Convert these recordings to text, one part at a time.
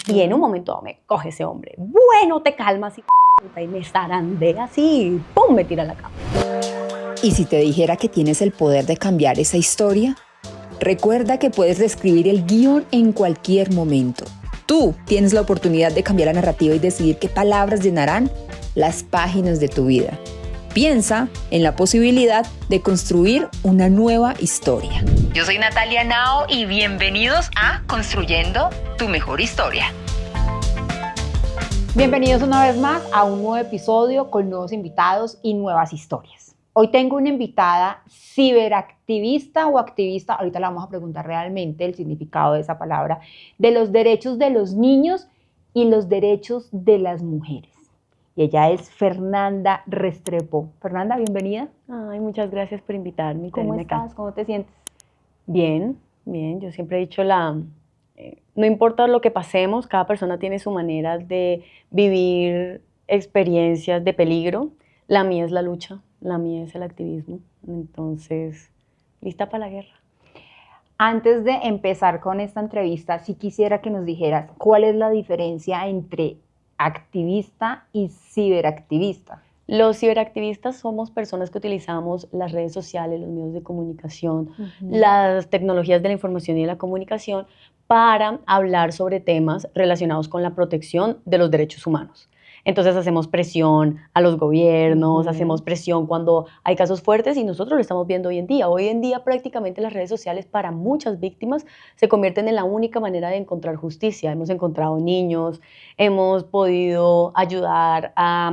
Y en un momento dado me coge ese hombre. Bueno, te calmas y me zarandea así. ¡Pum! Me tira a la cama. ¿Y si te dijera que tienes el poder de cambiar esa historia? Recuerda que puedes reescribir el guión en cualquier momento. Tú tienes la oportunidad de cambiar la narrativa y decidir qué palabras llenarán las páginas de tu vida. Piensa en la posibilidad de construir una nueva historia. Yo soy Natalia Nao y bienvenidos a Construyendo tu Mejor Historia. Bienvenidos una vez más a un nuevo episodio con nuevos invitados y nuevas historias. Hoy tengo una invitada ciberactivista o activista, ahorita le vamos a preguntar realmente el significado de esa palabra, de los derechos de los niños y los derechos de las mujeres. Y ella es Fernanda Restrepo. Fernanda, bienvenida. Ay, muchas gracias por invitarme. ¿Cómo estás? ¿Cómo te sientes? Bien, bien. Yo siempre he dicho no importa lo que pasemos, cada persona tiene su manera de vivir experiencias de peligro. La mía es la lucha, la mía es el activismo. Entonces, lista para la guerra. Antes de empezar con esta entrevista, sí quisiera que nos dijeras cuál es la diferencia entre activista y ciberactivista. Los ciberactivistas somos personas que utilizamos las redes sociales, los medios de comunicación, las tecnologías de la información y de la comunicación para hablar sobre temas relacionados con la protección de los derechos humanos. Entonces hacemos presión a los gobiernos, hacemos presión cuando hay casos fuertes y nosotros lo estamos viendo hoy en día. Hoy en día prácticamente las redes sociales para muchas víctimas se convierten en la única manera de encontrar justicia. Hemos encontrado niños, hemos podido ayudar a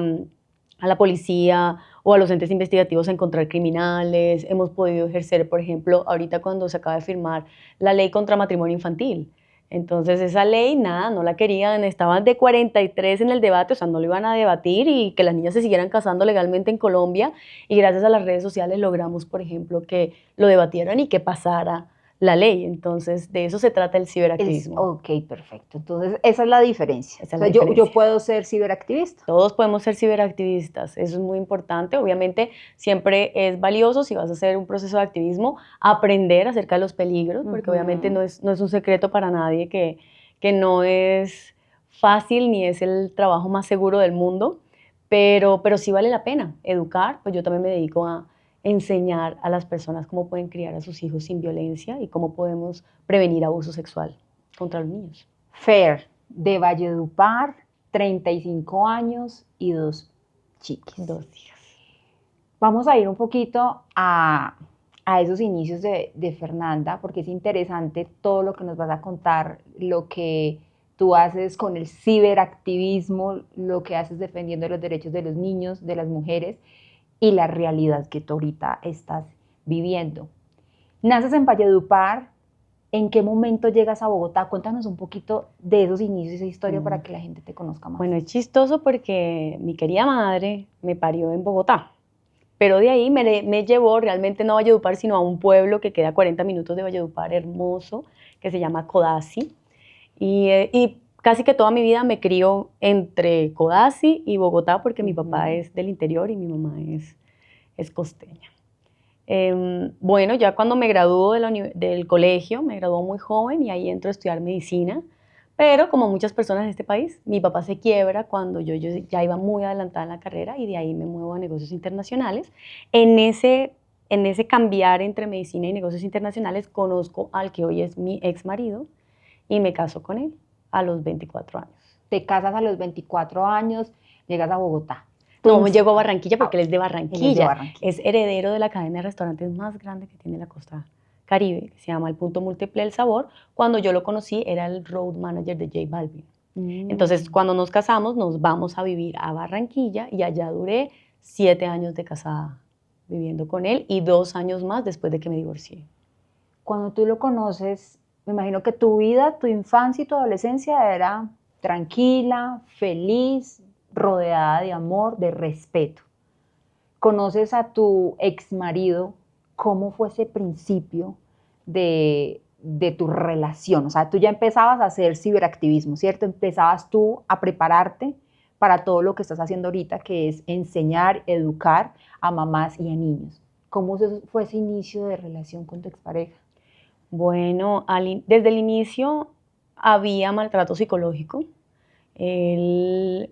la policía o a los entes investigativos a encontrar criminales, hemos podido ejercer, por ejemplo, ahorita cuando se acaba de firmar la ley contra matrimonio infantil. Entonces esa ley, nada, no la querían, estaban de 43 en el debate, o sea, no lo iban a debatir y que las niñas se siguieran casando legalmente en Colombia y gracias a las redes sociales logramos, por ejemplo, que lo debatieran y que pasara la ley. Entonces, de eso se trata el ciberactivismo. Ok, perfecto. Entonces, esa es la diferencia. Esa es la diferencia. Yo puedo ser ciberactivista. Todos podemos ser ciberactivistas, eso es muy importante. Obviamente, siempre es valioso, si vas a hacer un proceso de activismo, aprender acerca de los peligros, porque obviamente no es un secreto para nadie que no es fácil ni es el trabajo más seguro del mundo, pero sí vale la pena educar. Pues yo también me dedico a enseñar a las personas cómo pueden criar a sus hijos sin violencia y cómo podemos prevenir abuso sexual contra los niños. Fer, de Valledupar, 35 años y 2 chiquis. 2 hijas. Vamos a ir un poquito a esos inicios de Fernanda, porque es interesante todo lo que nos vas a contar, lo que tú haces con el ciberactivismo, lo que haces defendiendo los derechos de los niños, de las mujeres, y la realidad que tú ahorita estás viviendo. Naces en Valledupar, ¿en qué momento llegas a Bogotá? Cuéntanos un poquito de esos inicios, esa historia para que la gente te conozca más. Bueno, es chistoso porque mi querida madre me parió en Bogotá, pero de ahí me llevó realmente no a Valledupar, sino a un pueblo que queda a 40 minutos de Valledupar, hermoso, que se llama Codazzi, y casi que toda mi vida me crió entre Codazzi y Bogotá porque mi papá es del interior y mi mamá es costeña. Bueno, ya cuando me graduó del colegio, me graduó muy joven y ahí entro a estudiar medicina, pero como muchas personas en este país, mi papá se quiebra cuando yo ya iba muy adelantada en la carrera y de ahí me muevo a negocios internacionales. En ese cambiar entre medicina y negocios internacionales conozco al que hoy es mi ex marido y me caso con él a los 24 años. Te casas a los 24 años, llegas a Bogotá. No, llego a Barranquilla porque él es de Barranquilla. Él es de Barranquilla. Es heredero de la cadena de restaurantes más grande que tiene la costa Caribe, que se llama El Punto Múltiple del Sabor. Cuando yo lo conocí, era el road manager de J Balvin. Entonces, cuando nos casamos, nos vamos a vivir a Barranquilla y allá duré 7 años de casada viviendo con él y 2 años más después de que me divorcié. Cuando tú lo conoces, me imagino que tu vida, tu infancia y tu adolescencia era tranquila, feliz, rodeada de amor, de respeto. Conoces a tu ex marido, ¿cómo fue ese principio de tu relación? O sea, tú ya empezabas a hacer ciberactivismo, ¿cierto? Empezabas tú a prepararte para todo lo que estás haciendo ahorita, que es enseñar, educar a mamás y a niños. ¿Cómo fue ese inicio de relación con tu expareja? Bueno, desde el inicio había maltrato psicológico. Él,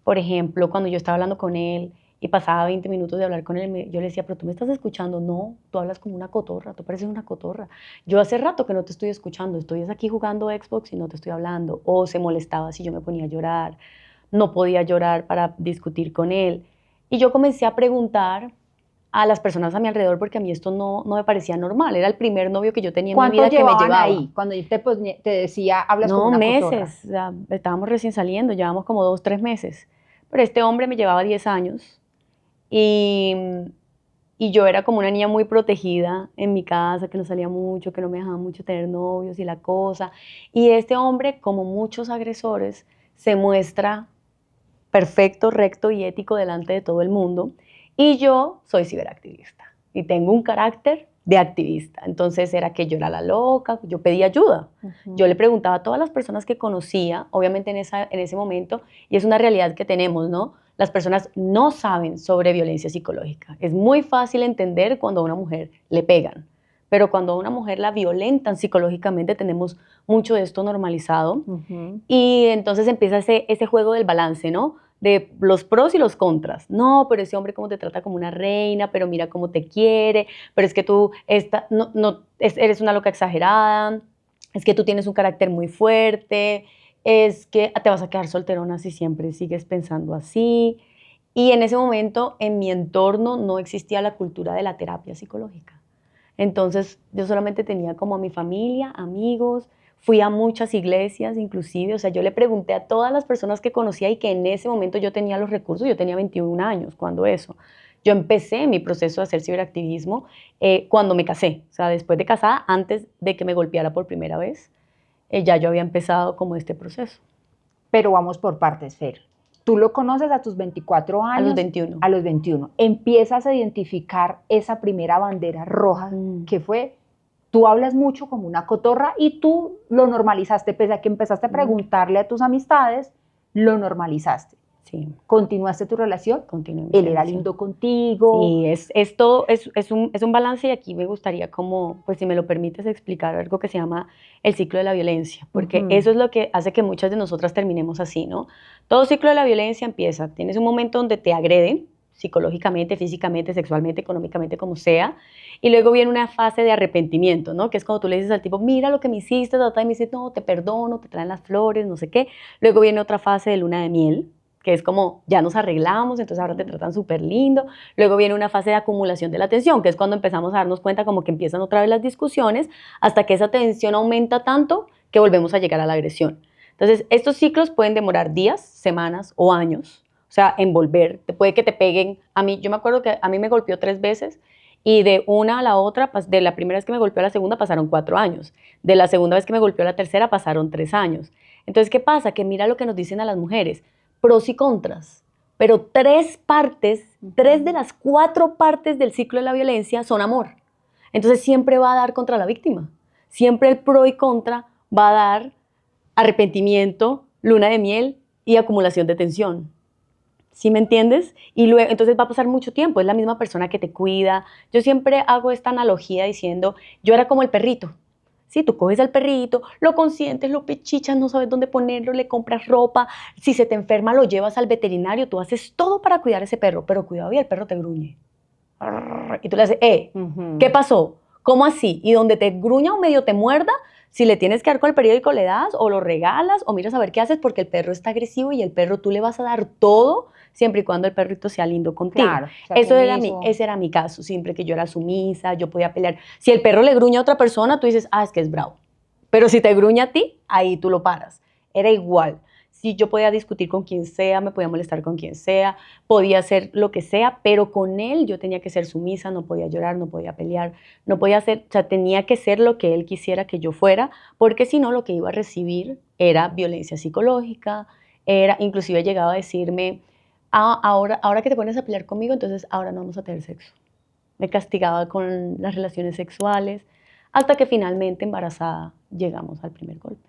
por ejemplo, cuando yo estaba hablando con él y pasaba 20 minutos de hablar con él, yo le decía, pero tú me estás escuchando. No, tú hablas como una cotorra, tú pareces una cotorra. Yo hace rato que no te estoy escuchando, estoy aquí jugando Xbox y no te estoy hablando. O se molestaba si yo me ponía a llorar, no podía llorar para discutir con él. Y yo comencé a preguntar a las personas a mi alrededor porque a mí esto no me parecía normal. Era el primer novio que yo tenía en mi vida que me ¿Cuánto llevaba. ahí? Cuando él te decía, hablas como No, una meses, cotorra. o sea, estábamos recién saliendo, llevábamos como 2, 3 meses. Pero este hombre me llevaba 10 años y, y yo era como una niña muy protegida en mi casa, que no salía mucho, que no me dejaba mucho tener novios y la cosa. Y este hombre, como muchos agresores, se muestra perfecto, recto y ético delante de todo el mundo. Y yo soy ciberactivista y tengo un carácter de activista. Entonces era que yo era la loca, yo pedía ayuda. Yo le preguntaba a todas las personas que conocía, obviamente en ese momento, y es una realidad que tenemos, ¿no? Las personas no saben sobre violencia psicológica. Es muy fácil entender cuando a una mujer le pegan, pero cuando a una mujer la violentan psicológicamente tenemos mucho de esto normalizado. Y entonces empieza ese juego del balance, ¿no? De los pros y los contras. No, pero ese hombre cómo te trata como una reina, pero mira cómo te quiere, pero es que tú eres una loca exagerada, es que tú tienes un carácter muy fuerte, es que te vas a quedar solterona si siempre sigues pensando así. Y en ese momento en mi entorno no existía la cultura de la terapia psicológica. Entonces yo solamente tenía como a mi familia, amigos, fui a muchas iglesias inclusive, o sea, yo le pregunté a todas las personas que conocía y que en ese momento yo tenía los recursos, yo tenía 21 años cuando eso. Yo empecé mi proceso de hacer ciberactivismo cuando me casé, o sea, después de casada, antes de que me golpeara por primera vez, ya yo había empezado como este proceso. Pero vamos por partes, Fer. Tú lo conoces a tus 24 años. A los 21. A los 21. Empiezas a identificar esa primera bandera roja que fue, tú hablas mucho como una cotorra y tú lo normalizaste, pese a que empezaste a preguntarle a tus amistades, lo normalizaste. Sí. ¿Continuaste tu relación? Continué. Él era lindo contigo. Sí, es un balance y aquí me gustaría como, pues si me lo permites explicar algo que se llama el ciclo de la violencia, porque eso es lo que hace que muchas de nosotras terminemos así, ¿no? Todo ciclo de la violencia empieza, tienes un momento donde te agreden psicológicamente, físicamente, sexualmente, económicamente, como sea, y luego viene una fase de arrepentimiento, ¿no? Que es cuando tú le dices al tipo, mira lo que me hiciste, y me dice, no, te perdono, te traen las flores, no sé qué. Luego viene otra fase de luna de miel, que es como, ya nos arreglamos, entonces ahora te tratan súper lindo. Luego viene una fase de acumulación de la tensión, que es cuando empezamos a darnos cuenta como que empiezan otra vez las discusiones, hasta que esa tensión aumenta tanto que volvemos a llegar a la agresión. Entonces, estos ciclos pueden demorar días, semanas o años, o sea, envolver, puede que te peguen. A mí, yo me acuerdo que a mí me golpeó 3 veces y de una a la otra, de la primera vez que me golpeó a la segunda pasaron 4 años, de la segunda vez que me golpeó a la tercera pasaron 3 años. Entonces, ¿qué pasa? Que mira lo que nos dicen a las mujeres, pros y contras, pero 3 de las 4 partes del ciclo de la violencia son amor. Entonces siempre va a dar contra la víctima, siempre el pro y contra va a dar arrepentimiento, luna de miel y acumulación de tensión. ¿Sí me entiendes? Y luego, entonces va a pasar mucho tiempo, es la misma persona que te cuida. Yo siempre hago esta analogía diciendo, yo era como el perrito. Sí, tú coges al perrito, lo consientes, lo pechichas, no sabes dónde ponerlo, le compras ropa, si se te enferma lo llevas al veterinario, tú haces todo para cuidar a ese perro, pero cuidado y el perro te gruñe. Y tú le haces, ¿qué pasó? ¿Cómo así? Y donde te gruña o medio te muerda, si le tienes que dar con el periódico le das o lo regalas o miras a ver qué haces porque el perro está agresivo y el perro tú le vas a dar todo siempre y cuando el perrito sea lindo contigo. Claro, ese era mi caso, siempre que yo era sumisa, yo podía pelear. Si el perro le gruña a otra persona, tú dices, es que es bravo. Pero si te gruña a ti, ahí tú lo paras. Era igual. Si yo podía discutir con quien sea, me podía molestar con quien sea, podía hacer lo que sea, pero con él yo tenía que ser sumisa, no podía llorar, no podía pelear, no podía hacer, o sea, tenía que ser lo que él quisiera que yo fuera, porque si no lo que iba a recibir era violencia psicológica, inclusive llegaba a decirme, ahora que te pones a pelear conmigo, entonces ahora no vamos a tener sexo. Me castigaba con las relaciones sexuales, hasta que finalmente embarazada llegamos al primer golpe.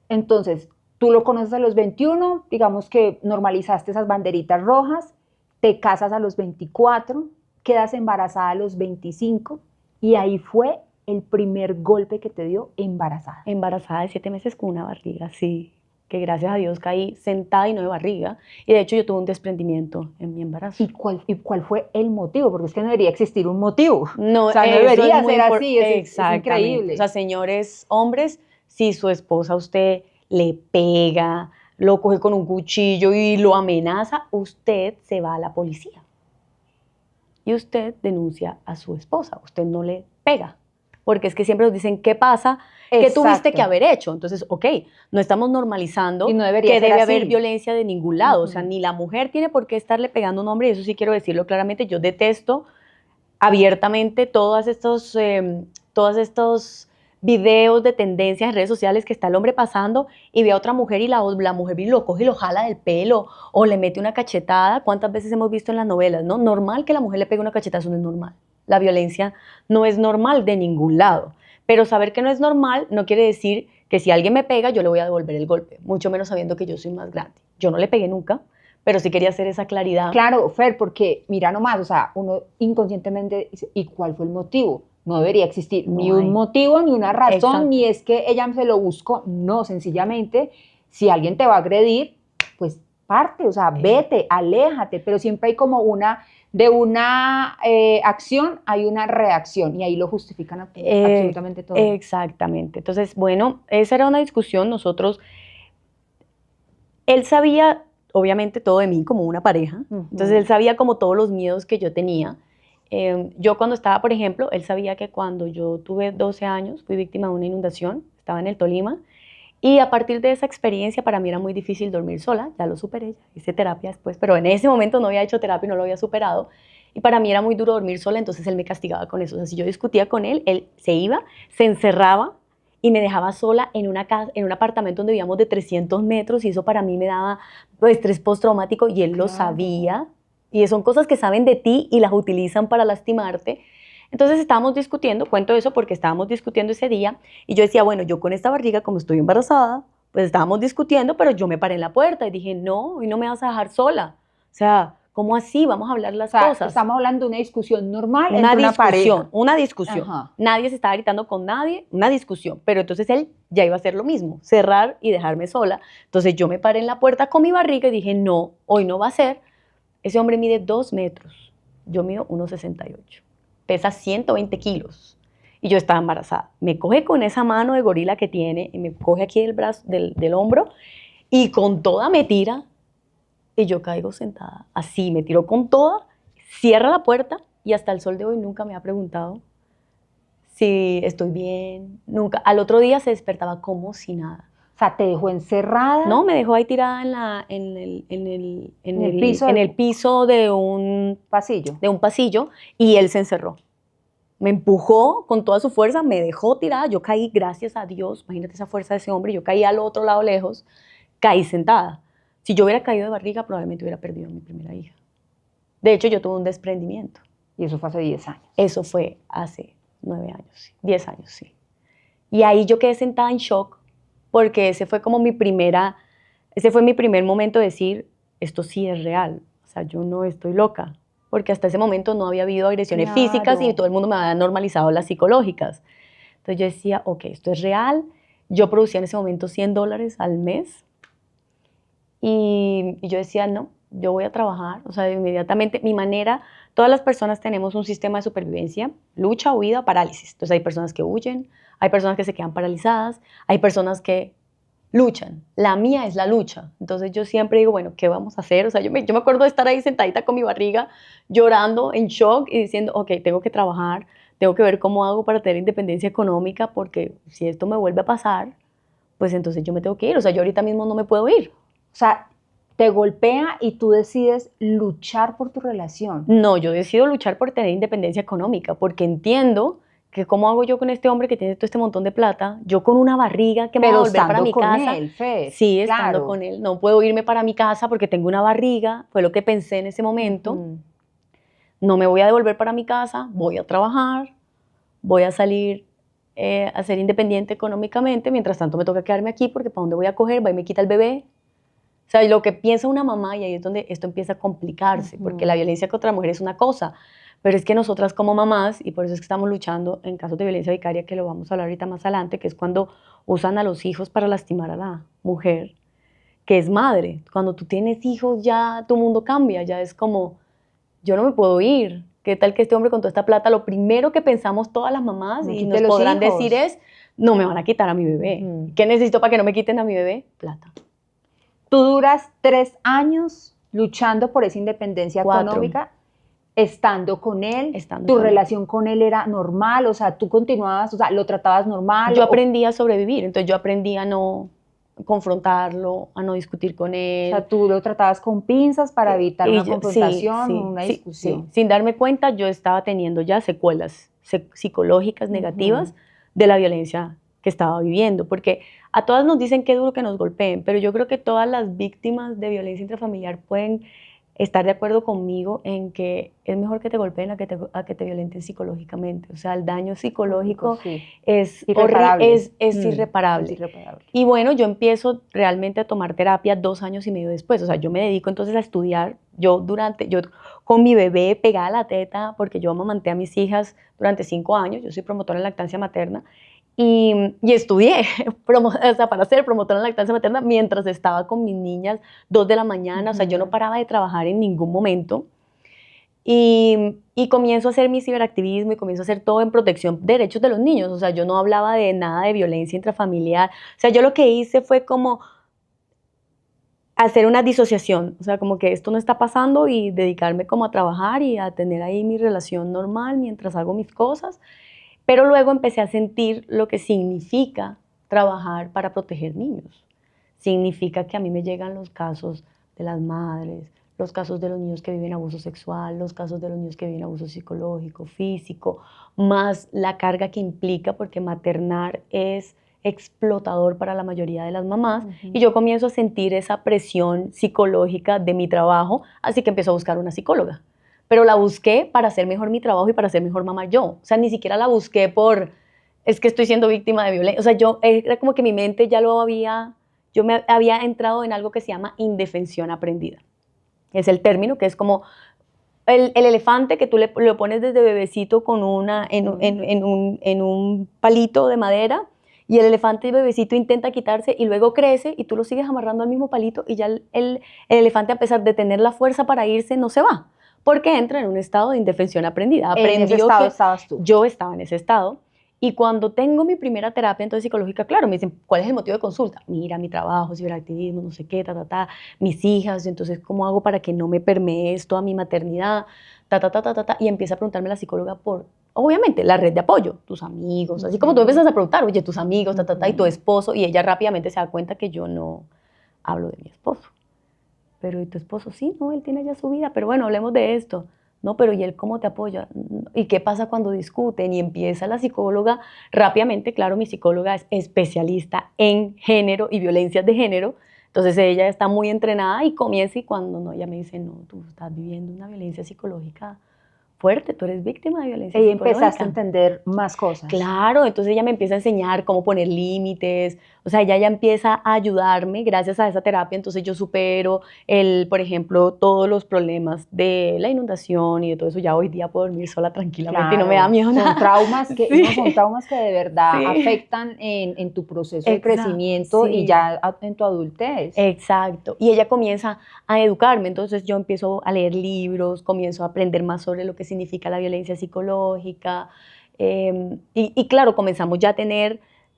Entonces, tú lo conoces a los 21, digamos que normalizaste esas banderitas rojas, te casas a los 24, quedas embarazada a los 25 y ahí fue el primer golpe que te dio embarazada? Embarazada de 7 meses con una barriga, sí. Que gracias a Dios caí sentada y no de barriga. Y de hecho yo tuve un desprendimiento en mi embarazo. ¿Y cuál fue el motivo? Porque es que no debería existir un motivo. No, o sea, no eso debería es muy ser así, es exactamente. increíble. O sea, señores hombres, si su esposa a usted le pega, lo coge con un cuchillo y lo amenaza, usted se va a la policía. Y usted denuncia a su esposa, usted no le pega. Porque es que siempre nos dicen, ¿qué pasa? ¿Qué tuviste que haber hecho? Entonces, ok, no estamos normalizando Y no debería que ser debe así. haber violencia de ningún lado. O sea, ni la mujer tiene por qué estarle pegando a un hombre, y eso sí quiero decirlo claramente. Yo detesto abiertamente todos estos videos de tendencias en redes sociales que está el hombre pasando y ve a otra mujer y la mujer lo coge y lo jala del pelo o le mete una cachetada. ¿Cuántas veces hemos visto en las novelas? ¿No? Normal que la mujer le pegue una cachetada, eso no es normal. La violencia no es normal de ningún lado. Pero saber que no es normal no quiere decir que si alguien me pega yo le voy a devolver el golpe, mucho menos sabiendo que yo soy más grande. Yo no le pegué nunca, pero sí quería hacer esa claridad. Claro, Fer, porque mira nomás, o sea, uno inconscientemente dice, ¿y cuál fue el motivo? No debería existir ni un motivo, ni una razón, Exacto. ni es que ella se lo buscó. No, sencillamente, si alguien te va a agredir, pues parte, o sea, vete, aléjate, pero siempre hay como de una acción hay una reacción y ahí lo justifican absolutamente todo. Exactamente. Entonces, bueno, esa era una discusión. Nosotros, él sabía, obviamente, todo de mí como una pareja. Entonces, él sabía como todos los miedos que yo tenía. Yo cuando estaba, por ejemplo, él sabía que cuando yo tuve 12 años, fui víctima de una inundación, estaba en el Tolima, y a partir de esa experiencia para mí era muy difícil dormir sola, ya lo superé, ya hice terapia después, pero en ese momento no había hecho terapia y no lo había superado, y para mí era muy duro dormir sola, entonces él me castigaba con eso. O sea, si yo discutía con él se iba, se encerraba y me dejaba sola en una casa, en un apartamento donde vivíamos de 300 metros, y eso para mí me daba estrés postraumático, y él lo sabía. Y son cosas que saben de ti y las utilizan para lastimarte. Entonces estábamos discutiendo, cuento eso porque estábamos discutiendo ese día, y yo decía, bueno, yo con esta barriga, como estoy embarazada, pues estábamos discutiendo, pero yo me paré en la puerta y dije, no, hoy no me vas a dejar sola. O sea, ¿cómo así? Vamos a hablar las cosas. Estamos hablando de una discusión normal entre una pareja. Una discusión. Ajá. Nadie se estaba gritando con nadie, una discusión. Pero entonces él ya iba a hacer lo mismo, cerrar y dejarme sola. Entonces yo me paré en la puerta con mi barriga y dije, no, hoy no va a ser. Ese hombre mide 2 metros, yo mido 1,68, pesa 120 kilos y yo estaba embarazada. Me coge con esa mano de gorila que tiene y me coge aquí del brazo, del hombro, y con toda me tira y yo caigo sentada. Así, me tiró con toda, cierra la puerta y hasta el sol de hoy nunca me ha preguntado si estoy bien, nunca. Al otro día se despertaba como si nada. O sea, ¿te dejó encerrada? No, me dejó ahí tirada en el piso de un pasillo, y él se encerró. Me empujó con toda su fuerza, me dejó tirada, yo caí, gracias a Dios, imagínate esa fuerza de ese hombre, yo caí al otro lado lejos, caí sentada. Si yo hubiera caído de barriga, probablemente hubiera perdido a mi primera hija. De hecho, yo tuve un desprendimiento. Y eso fue hace 10 años. Eso fue hace 9 años, sí, 10 años, sí. Y ahí yo quedé sentada en shock, porque ese fue mi primer momento de decir, esto sí es real, o sea, yo no estoy loca, porque hasta ese momento no había habido agresiones físicas y todo el mundo me había normalizado las psicológicas. Entonces yo decía, ok, esto es real. Yo producía en ese momento $100 al mes, y yo decía, no, yo voy a trabajar, o sea, inmediatamente, mi manera, todas las personas tenemos un sistema de supervivencia, lucha, huida, parálisis. Entonces hay personas que huyen, hay personas que se quedan paralizadas, hay personas que luchan. La mía es la lucha. Entonces yo siempre digo, bueno, ¿qué vamos a hacer? O sea, yo me acuerdo de estar ahí sentadita con mi barriga, llorando, en shock, y diciendo, ok, tengo que trabajar, tengo que ver cómo hago para tener independencia económica, porque si esto me vuelve a pasar, pues entonces yo me tengo que ir. O sea, yo ahorita mismo no me puedo ir. O sea, te golpea y tú decides luchar por tu relación. No, yo decido luchar por tener independencia económica, porque entiendo que cómo hago yo con este hombre que tiene todo este montón de plata, yo con una barriga que me va a volver para mi casa. Él, Fe. Sí, estando con él. No puedo irme para mi casa porque tengo una barriga, fue lo que pensé en ese momento. No me voy a devolver para mi casa, voy a trabajar, voy a salir a ser independiente económicamente, mientras tanto me toca quedarme aquí porque ¿para dónde voy a coger? Va y me quita el bebé. O sea, lo que piensa una mamá, y ahí es donde esto empieza a complicarse, porque la violencia contra la mujer es una cosa, pero es que nosotras como mamás, y por eso es que estamos luchando en casos de violencia vicaria, que lo vamos a hablar ahorita más adelante, que es cuando usan a los hijos para lastimar a la mujer, que es madre. Cuando tú tienes hijos ya tu mundo cambia, ya es como, yo no me puedo ir. ¿Qué tal que este hombre con toda esta plata? Lo primero que pensamos todas las mamás, y nos podrán decir es, no me van a quitar a mi bebé. ¿Qué necesito para que no me quiten a mi bebé? Plata. Tú duras 3 años luchando por esa independencia 4. económica, estando con él. Estando ¿Tu con él. relación con él era normal? O sea, tú continuabas, o sea, ¿lo tratabas normal? Yo aprendí a sobrevivir, entonces yo aprendí a no confrontarlo, a no discutir con O él. sea, tú lo tratabas con pinzas para evitar una confrontación, sí, una discusión. sí. Sin darme cuenta, yo estaba teniendo ya secuelas psicológicas negativas de la violencia que estaba viviendo, porque a todas nos dicen qué duro que nos golpeen, pero yo creo que todas las víctimas de violencia intrafamiliar pueden estar de acuerdo conmigo en que es mejor que te golpeen a que te violenten psicológicamente. O sea, el daño psicológico Sí. es Irreparable. es irreparable. Es irreparable. Y bueno, yo empiezo realmente a tomar terapia 2 años y medio después. O sea, yo me dedico entonces a estudiar. Yo con mi bebé pegada a la teta, porque yo amamanté a mis hijas durante 5 años. Yo soy promotora en lactancia materna. Y estudié o sea, para ser promotora en lactancia materna mientras estaba con mis niñas 2 de la mañana. O sea, yo no paraba de trabajar en ningún momento. Y comienzo a hacer mi ciberactivismo y comienzo a hacer todo en protección de derechos de los niños. O sea, yo no hablaba de nada de violencia intrafamiliar. O sea, yo lo que hice fue como hacer una disociación. O sea, como que esto no está pasando y dedicarme como a trabajar y a tener ahí mi relación normal mientras hago mis cosas. Pero luego empecé a sentir lo que significa trabajar para proteger niños. Significa que a mí me llegan los casos de las madres, los casos de los niños que viven abuso sexual, los casos de los niños que viven abuso psicológico, físico, más la carga que implica, porque maternar es explotador para la mayoría de las mamás, y yo comienzo a sentir esa presión psicológica de mi trabajo, así que empiezo a buscar una psicóloga. Pero la busqué para hacer mejor mi trabajo y para ser mejor mamá yo. O sea, ni siquiera la busqué es que estoy siendo víctima de violencia. O sea, era como que mi mente yo me había entrado en algo que se llama indefensión aprendida. Es el término que es como el elefante que tú le pones desde bebecito en un palito de madera, y el elefante y bebecito intenta quitarse y luego crece y tú lo sigues amarrando al mismo palito, y ya el elefante, a pesar de tener la fuerza para irse, no se va, porque entra en un estado de indefensión aprendida. ¿En ese estado estabas tú? Yo estaba en ese estado. Y cuando tengo mi primera terapia entonces psicológica, claro, me dicen, ¿cuál es el motivo de consulta? Mira, mi trabajo, ciberactivismo, no sé qué, mis hijas, entonces, ¿cómo hago para que no me permee esto a mi maternidad? Y empieza a preguntarme la psicóloga por, obviamente, la red de apoyo, tus amigos, así como tú empiezas a preguntar, oye, tus amigos, y tu esposo, y ella rápidamente se da cuenta que yo no hablo de mi esposo. Pero, ¿y tu esposo? Sí, no, él tiene ya su vida, pero bueno, hablemos de esto. No, pero ¿y él cómo te apoya? ¿Y qué pasa cuando discuten? Y empieza la psicóloga rápidamente, claro, mi psicóloga es especialista en género y violencias de género, entonces ella está muy entrenada y comienza, y cuando no, ella me dice, no, tú estás viviendo una violencia psicológica fuerte, tú eres víctima de violencia psicológica. Y empezaste a entender más cosas. Claro, entonces ella me empieza a enseñar cómo poner límites, o sea, ella ya empieza a ayudarme gracias a esa terapia, entonces yo supero, por ejemplo, todos los problemas de la inundación y de todo eso, ya hoy día puedo dormir sola tranquilamente, claro, y no me da miedo nada. Son traumas que de verdad afectan en tu proceso de crecimiento y ya en tu adultez. Exacto, y ella comienza a educarme, entonces yo empiezo a leer libros, comienzo a aprender más sobre lo que significa la violencia psicológica, y claro, comenzamos ya a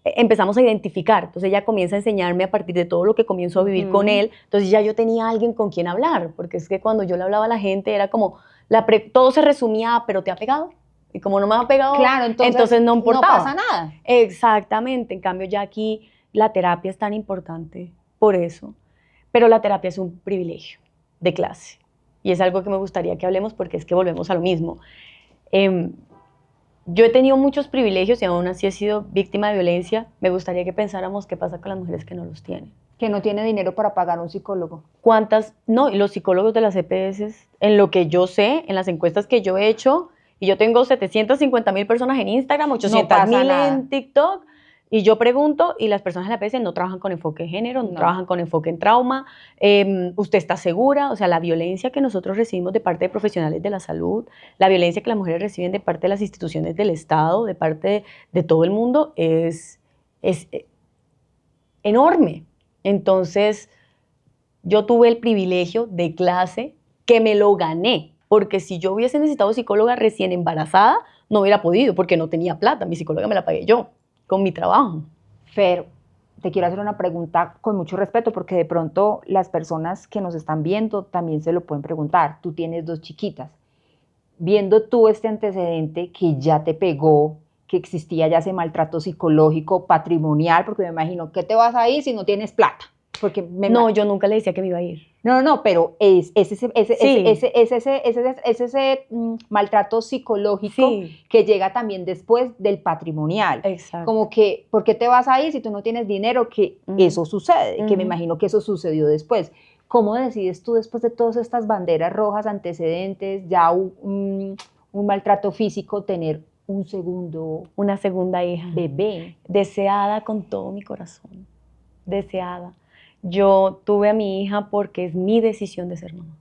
empezamos a identificar, entonces ella comienza a enseñarme a partir de todo lo que comienzo a vivir con él, entonces ya yo tenía alguien con quien hablar, porque es que cuando yo le hablaba a la gente era como, todo se resumía a, ¿pero te ha pegado? Y como no me ha pegado, claro, entonces no importaba. No pasa nada. Exactamente, en cambio ya aquí la terapia es tan importante por eso, pero la terapia es un privilegio de clase. Y es algo que me gustaría que hablemos, porque es que volvemos a lo mismo. Yo he tenido muchos privilegios y aún así he sido víctima de violencia. Me gustaría que pensáramos qué pasa con las mujeres que no los tienen. Que no tiene dinero para pagar un psicólogo. No, y los psicólogos de las EPS, en lo que yo sé, en las encuestas que yo he hecho, y yo tengo 750,000 personas en Instagram, 800,000 en TikTok, Y yo pregunto y las personas a la vez no trabajan con enfoque de género, no trabajan con enfoque en trauma. ¿Usted está segura? O sea, la violencia que nosotros recibimos de parte de profesionales de la salud, la violencia que las mujeres reciben de parte de las instituciones del Estado, de parte de todo el mundo, es enorme. Entonces, yo tuve el privilegio de clase que me lo gané, porque si yo hubiese necesitado psicóloga recién embarazada, no hubiera podido, porque no tenía plata. Mi psicóloga me la pagué yo, con mi trabajo. Fer, te quiero hacer una pregunta con mucho respeto, porque de pronto las personas que nos están viendo también se lo pueden preguntar. Tú tienes 2 chiquitas. Viendo tú este antecedente que ya te pegó, que existía ya ese maltrato psicológico, patrimonial, porque me imagino, ¿qué te vas a ir si no tienes plata? Porque no, yo nunca le decía que me iba a ir. No, pero es ese maltrato psicológico que llega también después del patrimonial. Exacto. Como que, ¿por qué te vas a ir si tú no tienes dinero? Que eso sucede, que me imagino que eso sucedió después. ¿Cómo decides tú, después de todas estas banderas rojas, antecedentes, ya un maltrato físico, tener una segunda hija? Bebé. Deseada con todo mi corazón. Deseada. Yo tuve a mi hija porque es mi decisión de ser mamá.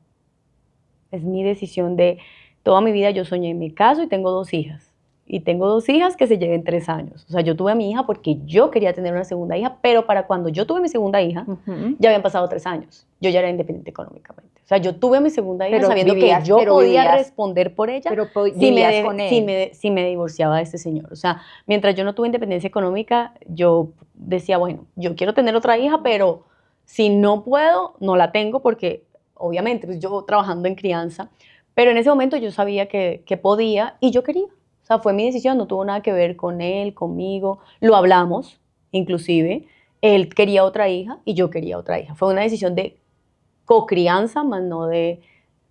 Es mi decisión de... Toda mi vida yo soñé, me caso y tengo 2 hijas. Y tengo 2 hijas que se lleven 3 años. O sea, yo tuve a mi hija porque yo quería tener una segunda hija, pero para cuando yo tuve mi segunda hija, ya habían pasado 3 años. Yo ya era independiente económicamente. O sea, yo tuve a mi segunda hija sabiendo que yo podía responder por ella si me divorciaba de este señor. O sea, mientras yo no tuve independencia económica, yo decía, bueno, yo quiero tener otra hija, pero... Si no puedo, no la tengo porque, obviamente, pues yo trabajando en crianza, pero en ese momento yo sabía que podía y yo quería. O sea, fue mi decisión, no tuvo nada que ver con él, conmigo. Lo hablamos, inclusive. Él quería otra hija y yo quería otra hija. Fue una decisión de cocrianza, más no de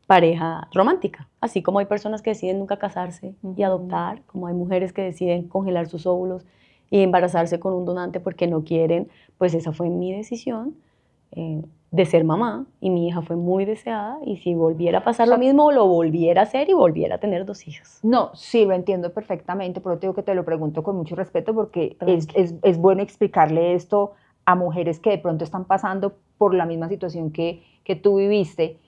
pareja romántica. Así como hay personas que deciden nunca casarse y adoptar, como hay mujeres que deciden congelar sus óvulos y embarazarse con un donante porque no quieren, pues esa fue mi decisión. De ser mamá, y mi hija fue muy deseada, y si volviera a pasar lo mismo, lo volviera a hacer y volviera a tener 2 hijas. No, sí, lo entiendo perfectamente, pero te digo que te lo pregunto con mucho respeto porque es bueno explicarle esto a mujeres que de pronto están pasando por la misma situación que tú viviste.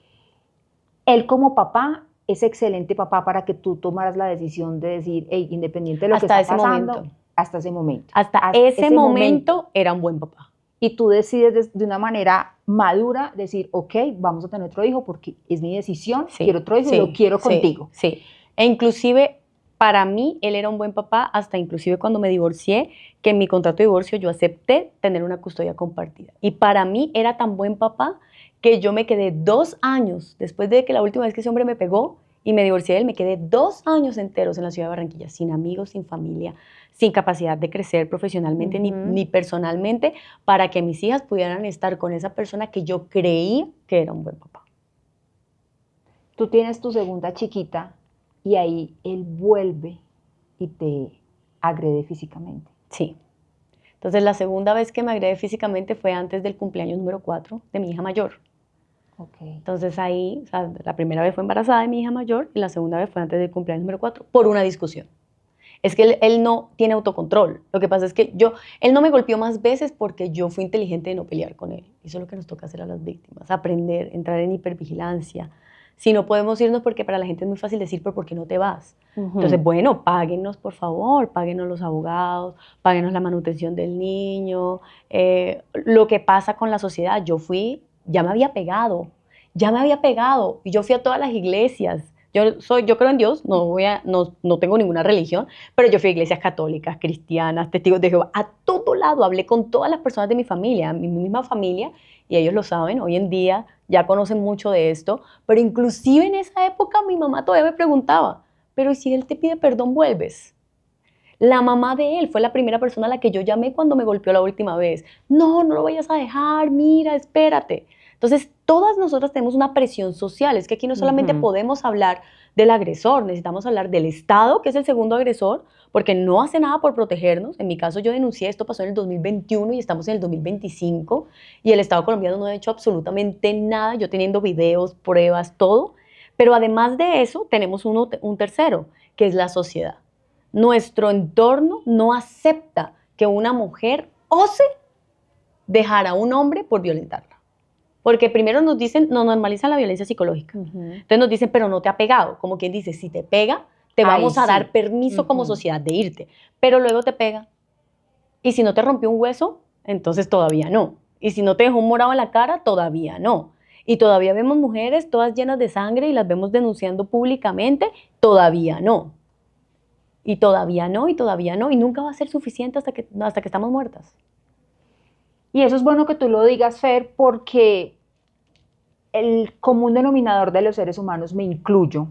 Él como papá es excelente papá para que tú tomaras la decisión de decir, hey, independiente de lo que está pasando, hasta ese momento. Hasta ese momento era un buen papá. Y tú decides de una manera madura decir, ok, vamos a tener otro hijo porque es mi decisión, quiero otro hijo y lo quiero contigo. Sí, e inclusive para mí él era un buen papá, hasta inclusive cuando me divorcié, que en mi contrato de divorcio yo acepté tener una custodia compartida. Y para mí era tan buen papá que yo me quedé 2 años, después de que la última vez que ese hombre me pegó y me divorcié de él, me quedé 2 años enteros en la ciudad de Barranquilla, sin amigos, sin familia, sin capacidad de crecer profesionalmente ni personalmente, para que mis hijas pudieran estar con esa persona que yo creía que era un buen papá. Tú tienes tu segunda chiquita y ahí él vuelve y te agrede físicamente. Sí. Entonces la segunda vez que me agrede físicamente fue antes del cumpleaños número 4 de mi hija mayor. Okay. Entonces ahí, o sea, la primera vez fue embarazada de mi hija mayor y la segunda vez fue antes del cumpleaños número 4 por una discusión. Es que él no tiene autocontrol. Lo que pasa es que él no me golpeó más veces porque yo fui inteligente de no pelear con él. Eso es lo que nos toca hacer a las víctimas, aprender, entrar en hipervigilancia. Si no podemos irnos porque para la gente es muy fácil decir, pero ¿por qué no te vas? Entonces, bueno, páguenos por favor, páguenos los abogados, páguenos la manutención del niño. Lo que pasa con la sociedad, ya me había pegado y yo fui a todas las iglesias. Yo creo en Dios, no tengo ninguna religión, pero yo fui a iglesias católicas, cristianas, testigos de Jehová, a todo lado, hablé con todas las personas de mi familia, mi misma familia, y ellos lo saben, hoy en día ya conocen mucho de esto, pero inclusive en esa época mi mamá todavía me preguntaba, pero si él te pide perdón, ¿vuelves? La mamá de él fue la primera persona a la que yo llamé cuando me golpeó la última vez. No lo vayas a dejar, mira, espérate. Entonces, todas nosotras tenemos una presión social. Es que aquí no solamente podemos hablar del agresor, necesitamos hablar del Estado, que es el segundo agresor, porque no hace nada por protegernos. En mi caso, yo denuncié, esto pasó en el 2021 y estamos en el 2025, y el Estado colombiano no ha hecho absolutamente nada, yo teniendo videos, pruebas, todo. Pero además de eso, tenemos un tercero, que es la sociedad. Nuestro entorno no acepta que una mujer ose dejar a un hombre por violentarla. Porque primero nos dicen, nos normalizan la violencia psicológica. Entonces nos dicen, pero no te ha pegado. Como quien dice, si te pega, te vamos a dar permiso como sociedad de irte. Pero luego te pega. Y si no te rompió un hueso, entonces todavía no. Y si no te dejó un morado en la cara, todavía no. Y todavía vemos mujeres todas llenas de sangre y las vemos denunciando públicamente, todavía no. Y todavía no, y todavía no. Y nunca va a ser suficiente hasta que estamos muertas. Y eso es bueno que tú lo digas, Fer, porque el común denominador de los seres humanos, me incluyo,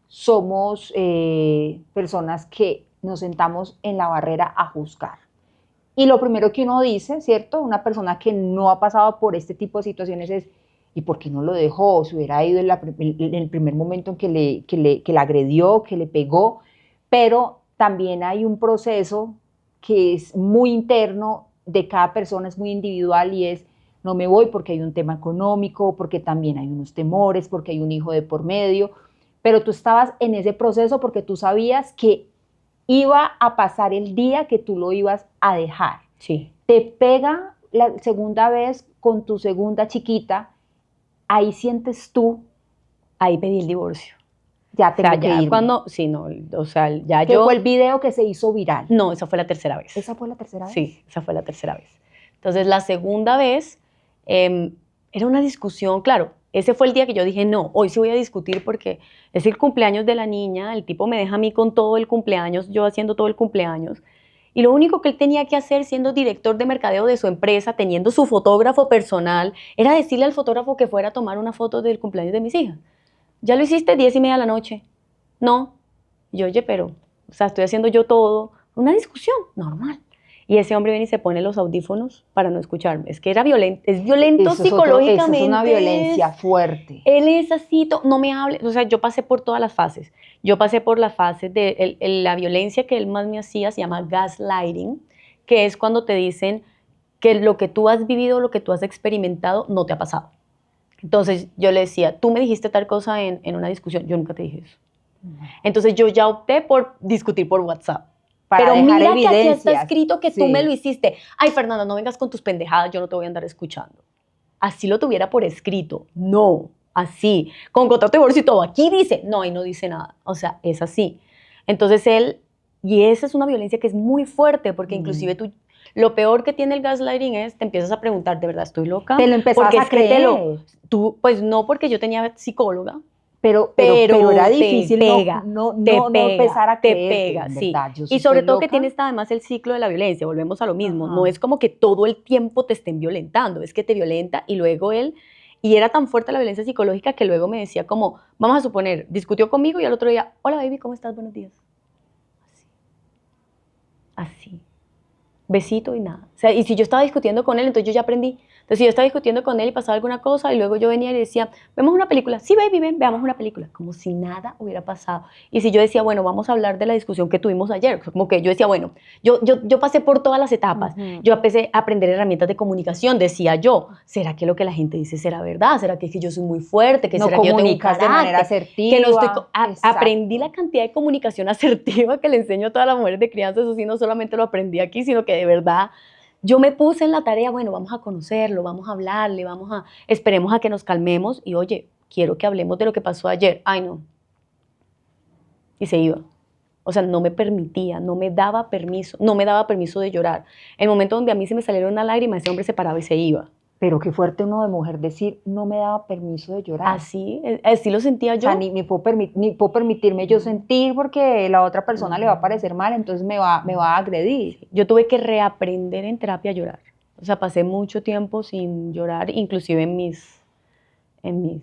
somos personas que nos sentamos en la barrera a juzgar. Y lo primero que uno dice, ¿cierto? Una persona que no ha pasado por este tipo de situaciones es, ¿y por qué no lo dejó? Se hubiera ido en el primer momento en que le agredió, que le pegó. Pero también hay un proceso que es muy interno de cada persona, es muy individual y es, no me voy porque hay un tema económico, porque también hay unos temores, porque hay un hijo de por medio. Pero tú estabas en ese proceso porque tú sabías que iba a pasar el día que tú lo ibas a dejar. Sí. Te pega la segunda vez con tu segunda chiquita, ahí sientes tú. Ahí pedí el divorcio. Ya tengo que ya irme. cuando, sí, no, o sea, ya ¿Qué yo... fue el video que se hizo viral? No, esa fue la tercera vez. ¿Esa fue la tercera vez? Sí, esa fue la tercera vez. Entonces, la segunda vez era una discusión, claro, ese fue el día que yo dije, no, hoy sí voy a discutir porque es el cumpleaños de la niña, el tipo me deja a mí con todo el cumpleaños, yo haciendo todo el cumpleaños, y lo único que él tenía que hacer siendo director de mercadeo de su empresa, teniendo su fotógrafo personal, era decirle al fotógrafo que fuera a tomar una foto del cumpleaños de mis hijas. Ya lo hiciste 10:30 de la noche. No. Y yo, oye, pero, o sea, estoy haciendo yo todo. Una discusión normal. Y ese hombre viene y se pone los audífonos para no escucharme. Es que era violento, es violento psicológicamente. Eso es una violencia fuerte. Él es así, no me hable. O sea, yo pasé por todas las fases. Yo pasé por las fases de la violencia que él más me hacía, se llama gaslighting, que es cuando te dicen que lo que tú has vivido, lo que tú has experimentado, no te ha pasado. Entonces yo le decía, tú me dijiste tal cosa en una discusión, yo nunca te dije eso. Entonces yo ya opté por discutir por WhatsApp. Para pero mira evidencias. Que aquí está escrito que sí. tú me lo hiciste. Ay, Fernanda, no vengas con tus pendejadas, yo no te voy a andar escuchando. Así lo tuviera por escrito. No, así. Con contrato de divorcio y todo. Aquí dice, no, y no dice nada. O sea, es así. Entonces y esa es una violencia que es muy fuerte, porque inclusive tú, lo peor que tiene el gaslighting es, te empiezas a preguntar, ¿de verdad estoy loca? Te lo empezabas a creer. Pues no, porque yo tenía psicóloga. Pero era difícil pega, no empezar a creer. Te pega, sí. ¿Verdad? Y sobre todo que tienes además el ciclo de la violencia, volvemos a lo mismo. Ajá. No es como que todo el tiempo te estén violentando, es que te violenta y luego él, y era tan fuerte la violencia psicológica que luego me decía como, vamos a suponer, discutió conmigo y al otro día, hola baby, ¿cómo estás? Buenos días. Así. Besito y nada. O sea, y si yo estaba discutiendo con él, entonces yo ya aprendí. Entonces, si yo estaba discutiendo con él y pasaba alguna cosa, y luego yo venía y le decía, ¿vemos una película? Sí, baby, ven, veamos una película. Como si nada hubiera pasado. Y si yo decía, bueno, vamos a hablar de la discusión que tuvimos ayer. Como que yo decía, bueno, yo pasé por todas las etapas. Yo empecé a aprender herramientas de comunicación. Decía yo, ¿será que lo que la gente dice será verdad? ¿Será que es que yo soy muy fuerte? ¿Que no será que yo tengo un comunicas de manera asertiva? Que no estoy, aprendí la cantidad de comunicación asertiva que le enseño a todas las mujeres de crianza. Eso sí, no solamente lo aprendí aquí, sino que de verdad yo me puse en la tarea, bueno, vamos a conocerlo, vamos a hablarle, esperemos a que nos calmemos y oye, quiero que hablemos de lo que pasó ayer. Ay, no. Y se iba. O sea, no me permitía, no me daba permiso de llorar. El momento donde a mí se me salieron una lágrima, ese hombre se paraba y se iba. Pero qué fuerte uno de mujer decir, no me daba permiso de llorar. Así lo sentía yo. O sea, ni puedo permitirme yo sentir porque la otra persona le va a parecer mal, entonces me va a agredir. Yo tuve que reaprender en terapia a llorar. O sea, pasé mucho tiempo sin llorar, inclusive en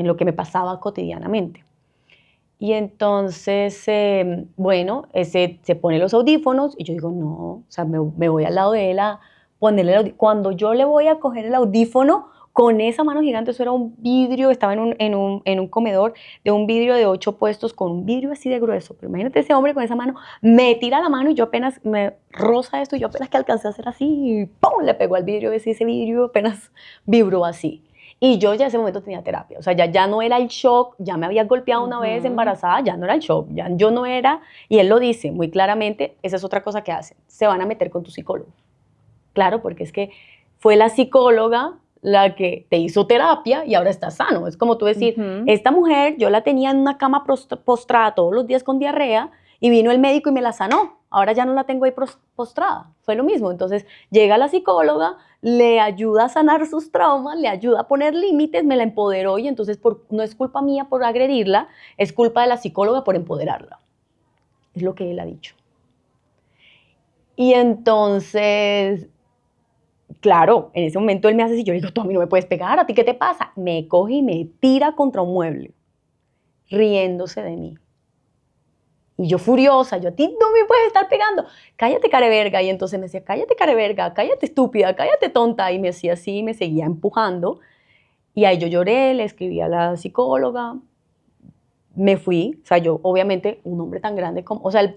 lo que me pasaba cotidianamente. Y entonces, bueno, se pone los audífonos y yo digo, no, o sea, me voy al lado de él a ponerle cuando yo le voy a coger el audífono con esa mano gigante, eso era un vidrio, estaba en un comedor de un vidrio de 8 puestos con un vidrio así de grueso, pero imagínate ese hombre con esa mano, me tira la mano y yo apenas me roza esto y yo apenas que alcancé a hacer así y ¡pum! Le pegó al vidrio, ese vidrio apenas vibró así. Y yo ya en ese momento tenía terapia, o sea, ya no era el shock, ya me había golpeado una vez embarazada, ya no era el shock, ya yo no era, y él lo dice muy claramente, esa es otra cosa que hacen, se van a meter con tu psicólogo. Claro, porque es que fue la psicóloga la que te hizo terapia y ahora estás sano. Es como tú decir, esta mujer yo la tenía en una cama postrada todos los días con diarrea y vino el médico y me la sanó. Ahora ya no la tengo ahí postrada. Fue lo mismo. Entonces llega la psicóloga, le ayuda a sanar sus traumas, le ayuda a poner límites, me la empoderó y entonces no es culpa mía por agredirla, es culpa de la psicóloga por empoderarla. Es lo que él ha dicho. Y entonces, claro, en ese momento él me hace así, yo le digo, tú a mí no me puedes pegar, ¿a ti qué te pasa? Me coge y me tira contra un mueble, riéndose de mí. Y yo furiosa, yo a ti no me puedes estar pegando, cállate careverga. Y entonces me decía, cállate careverga, cállate estúpida, cállate tonta. Y me hacía así, me seguía empujando. Y ahí yo lloré, le escribí a la psicóloga, me fui, o sea, yo obviamente un hombre tan grande como, o sea,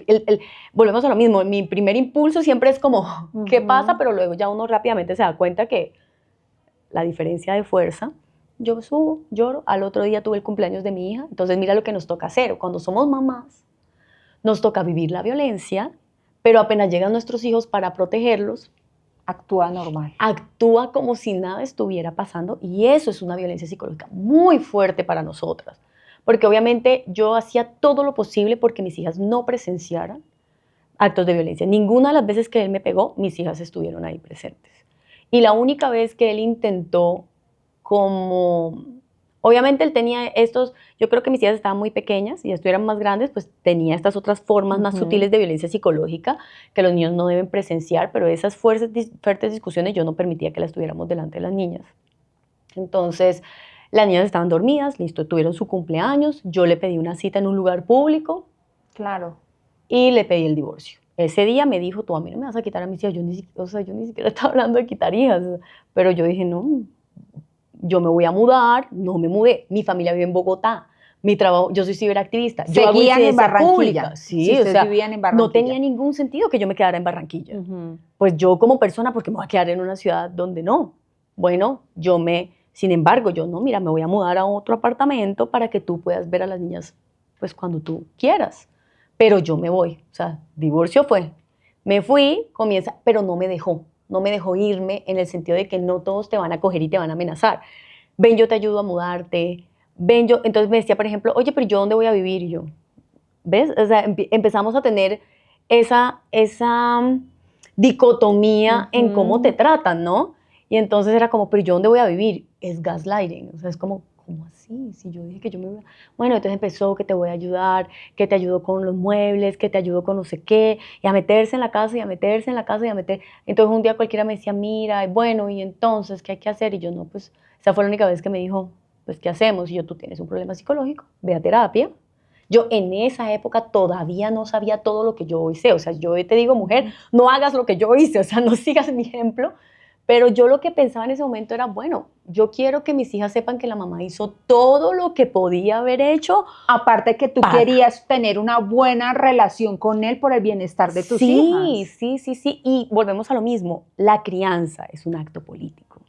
volvemos a lo mismo, mi primer impulso siempre es como, ¿qué pasa? Pero luego ya uno rápidamente se da cuenta que la diferencia de fuerza, yo subo, lloro, al otro día tuve el cumpleaños de mi hija, entonces mira lo que nos toca hacer, cuando somos mamás, nos toca vivir la violencia, pero apenas llegan nuestros hijos para protegerlos, actúa normal. Actúa como si nada estuviera pasando y eso es una violencia psicológica muy fuerte para nosotras. Porque obviamente yo hacía todo lo posible porque mis hijas no presenciaran actos de violencia. Ninguna de las veces que él me pegó, mis hijas estuvieron ahí presentes. Y la única vez que él intentó como... Obviamente él tenía estos... Yo creo que mis hijas estaban muy pequeñas y estuvieran más grandes, pues tenía estas otras formas más sutiles de violencia psicológica que los niños no deben presenciar, pero esas fuertes discusiones yo no permitía que las tuviéramos delante de las niñas. Entonces... Las niñas estaban dormidas, listo, tuvieron su cumpleaños, yo le pedí una cita en un lugar público. Claro. Y le pedí el divorcio. Ese día me dijo, tú a mí no me vas a quitar a mis hijas, yo ni siquiera estaba hablando de quitar hijas, pero yo dije, no, yo me voy a mudar, no me mudé, mi familia vive en Bogotá, mi trabajo, yo soy ciberactivista. Seguían en Barranquilla. Pública. Sí, o sea, vivían en Barranquilla. No tenía ningún sentido que yo me quedara en Barranquilla. Pues yo como persona, ¿por qué me voy a quedar en una ciudad donde no? Bueno, sin embargo, yo no, mira, me voy a mudar a otro apartamento para que tú puedas ver a las niñas pues cuando tú quieras. Pero yo me voy, o sea, divorcio fue. Me fui, pero no me dejó irme en el sentido de que no todos te van a coger y te van a amenazar. Ven, yo te ayudo a mudarte, ven, yo, entonces me decía, por ejemplo, oye, pero ¿yo dónde voy a vivir? Y yo, ¿ves? O sea, empezamos a tener esa dicotomía en cómo te tratan, ¿no? Y entonces era como, pero ¿yo dónde voy a vivir? Es gaslighting, o sea, es como, ¿cómo así? Si yo dije que yo me iba... Bueno, entonces empezó que te voy a ayudar, que te ayudo con los muebles, que te ayudo con no sé qué, y a meterse en la casa, y a meterse en la casa, y a meter... Entonces un día cualquiera me decía, mira, bueno, ¿y entonces qué hay que hacer? Y yo, no, pues, esa fue la única vez que me dijo, pues, ¿qué hacemos? Y yo, tú tienes un problema psicológico, ve a terapia. Yo en esa época todavía no sabía todo lo que yo hoy sé, o sea, yo te digo, mujer, no hagas lo que yo hice, o sea, no sigas mi ejemplo. Pero yo lo que pensaba en ese momento era, bueno, yo quiero que mis hijas sepan que la mamá hizo todo lo que podía haber hecho. Aparte que tú querías tener una buena relación con él por el bienestar de tus hijas. Sí. Y volvemos a lo mismo, la crianza es un acto político.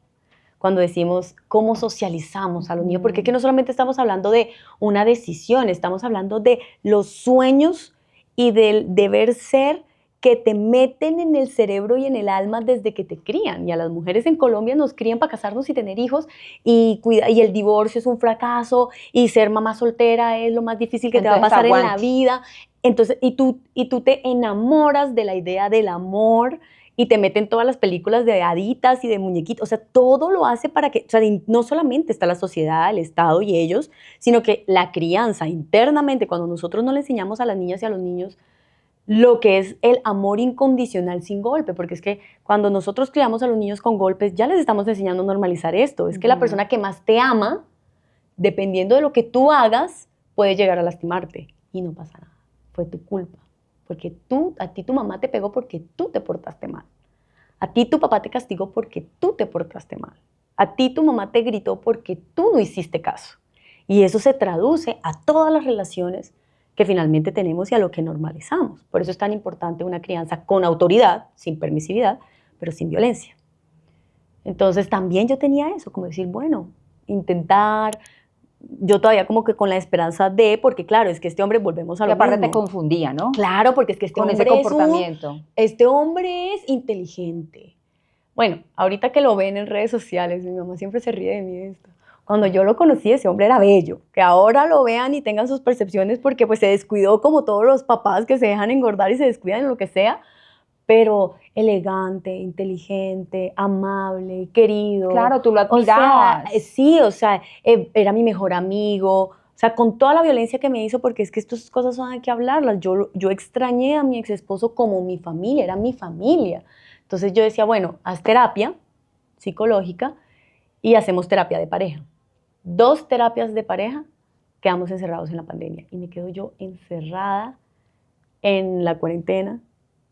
Cuando decimos cómo socializamos a los niños, porque es que no solamente estamos hablando de una decisión, estamos hablando de los sueños y del deber ser que te meten en el cerebro y en el alma desde que te crían. Y a las mujeres en Colombia nos crían para casarnos y tener hijos, y el divorcio es un fracaso, y ser mamá soltera es lo más difícil que te va a pasar en la vida. Entonces, y tú te enamoras de la idea del amor, y te meten todas las películas de haditas y de muñequitos. O sea, todo lo hace para que, o sea, no solamente está la sociedad, el Estado y ellos, sino que la crianza internamente, cuando nosotros no le enseñamos a las niñas y a los niños lo que es el amor incondicional sin golpe, porque es que cuando nosotros criamos a los niños con golpes, ya les estamos enseñando a normalizar esto. Es que la persona que más te ama, dependiendo de lo que tú hagas, puede llegar a lastimarte y no pasa nada. Fue tu culpa, porque a ti tu mamá te pegó porque tú te portaste mal. A ti tu papá te castigó porque tú te portaste mal. A ti tu mamá te gritó porque tú no hiciste caso. Y eso se traduce a todas las relaciones que finalmente tenemos y a lo que normalizamos. Por eso es tan importante una crianza con autoridad, sin permisividad, pero sin violencia. Entonces también yo tenía eso, como decir, bueno, intentar. Yo todavía como que con la esperanza de, porque claro, es que este hombre, volvemos a lo Y aparte mismo. te confundía, ¿no? Claro, porque es que este Con hombre ese comportamiento. este hombre es inteligente. Bueno, ahorita que lo ven en redes sociales, mi mamá siempre se ríe de mí de esto. Cuando yo lo conocí, ese hombre era bello. Que ahora lo vean y tengan sus percepciones porque pues se descuidó como todos los papás que se dejan engordar y se descuidan en lo que sea, pero elegante, inteligente, amable, querido. Claro, tú lo O sea, admirabas. sí, o sea, era mi mejor amigo. O sea, con toda la violencia que me hizo, porque es que estas cosas son hay que hablarlas. Yo extrañé a mi ex esposo como mi familia, era mi familia. Entonces yo decía, bueno, haz terapia psicológica y hacemos terapia de pareja. 2 terapias de pareja, quedamos encerrados en la pandemia. Y me quedo yo encerrada en la cuarentena,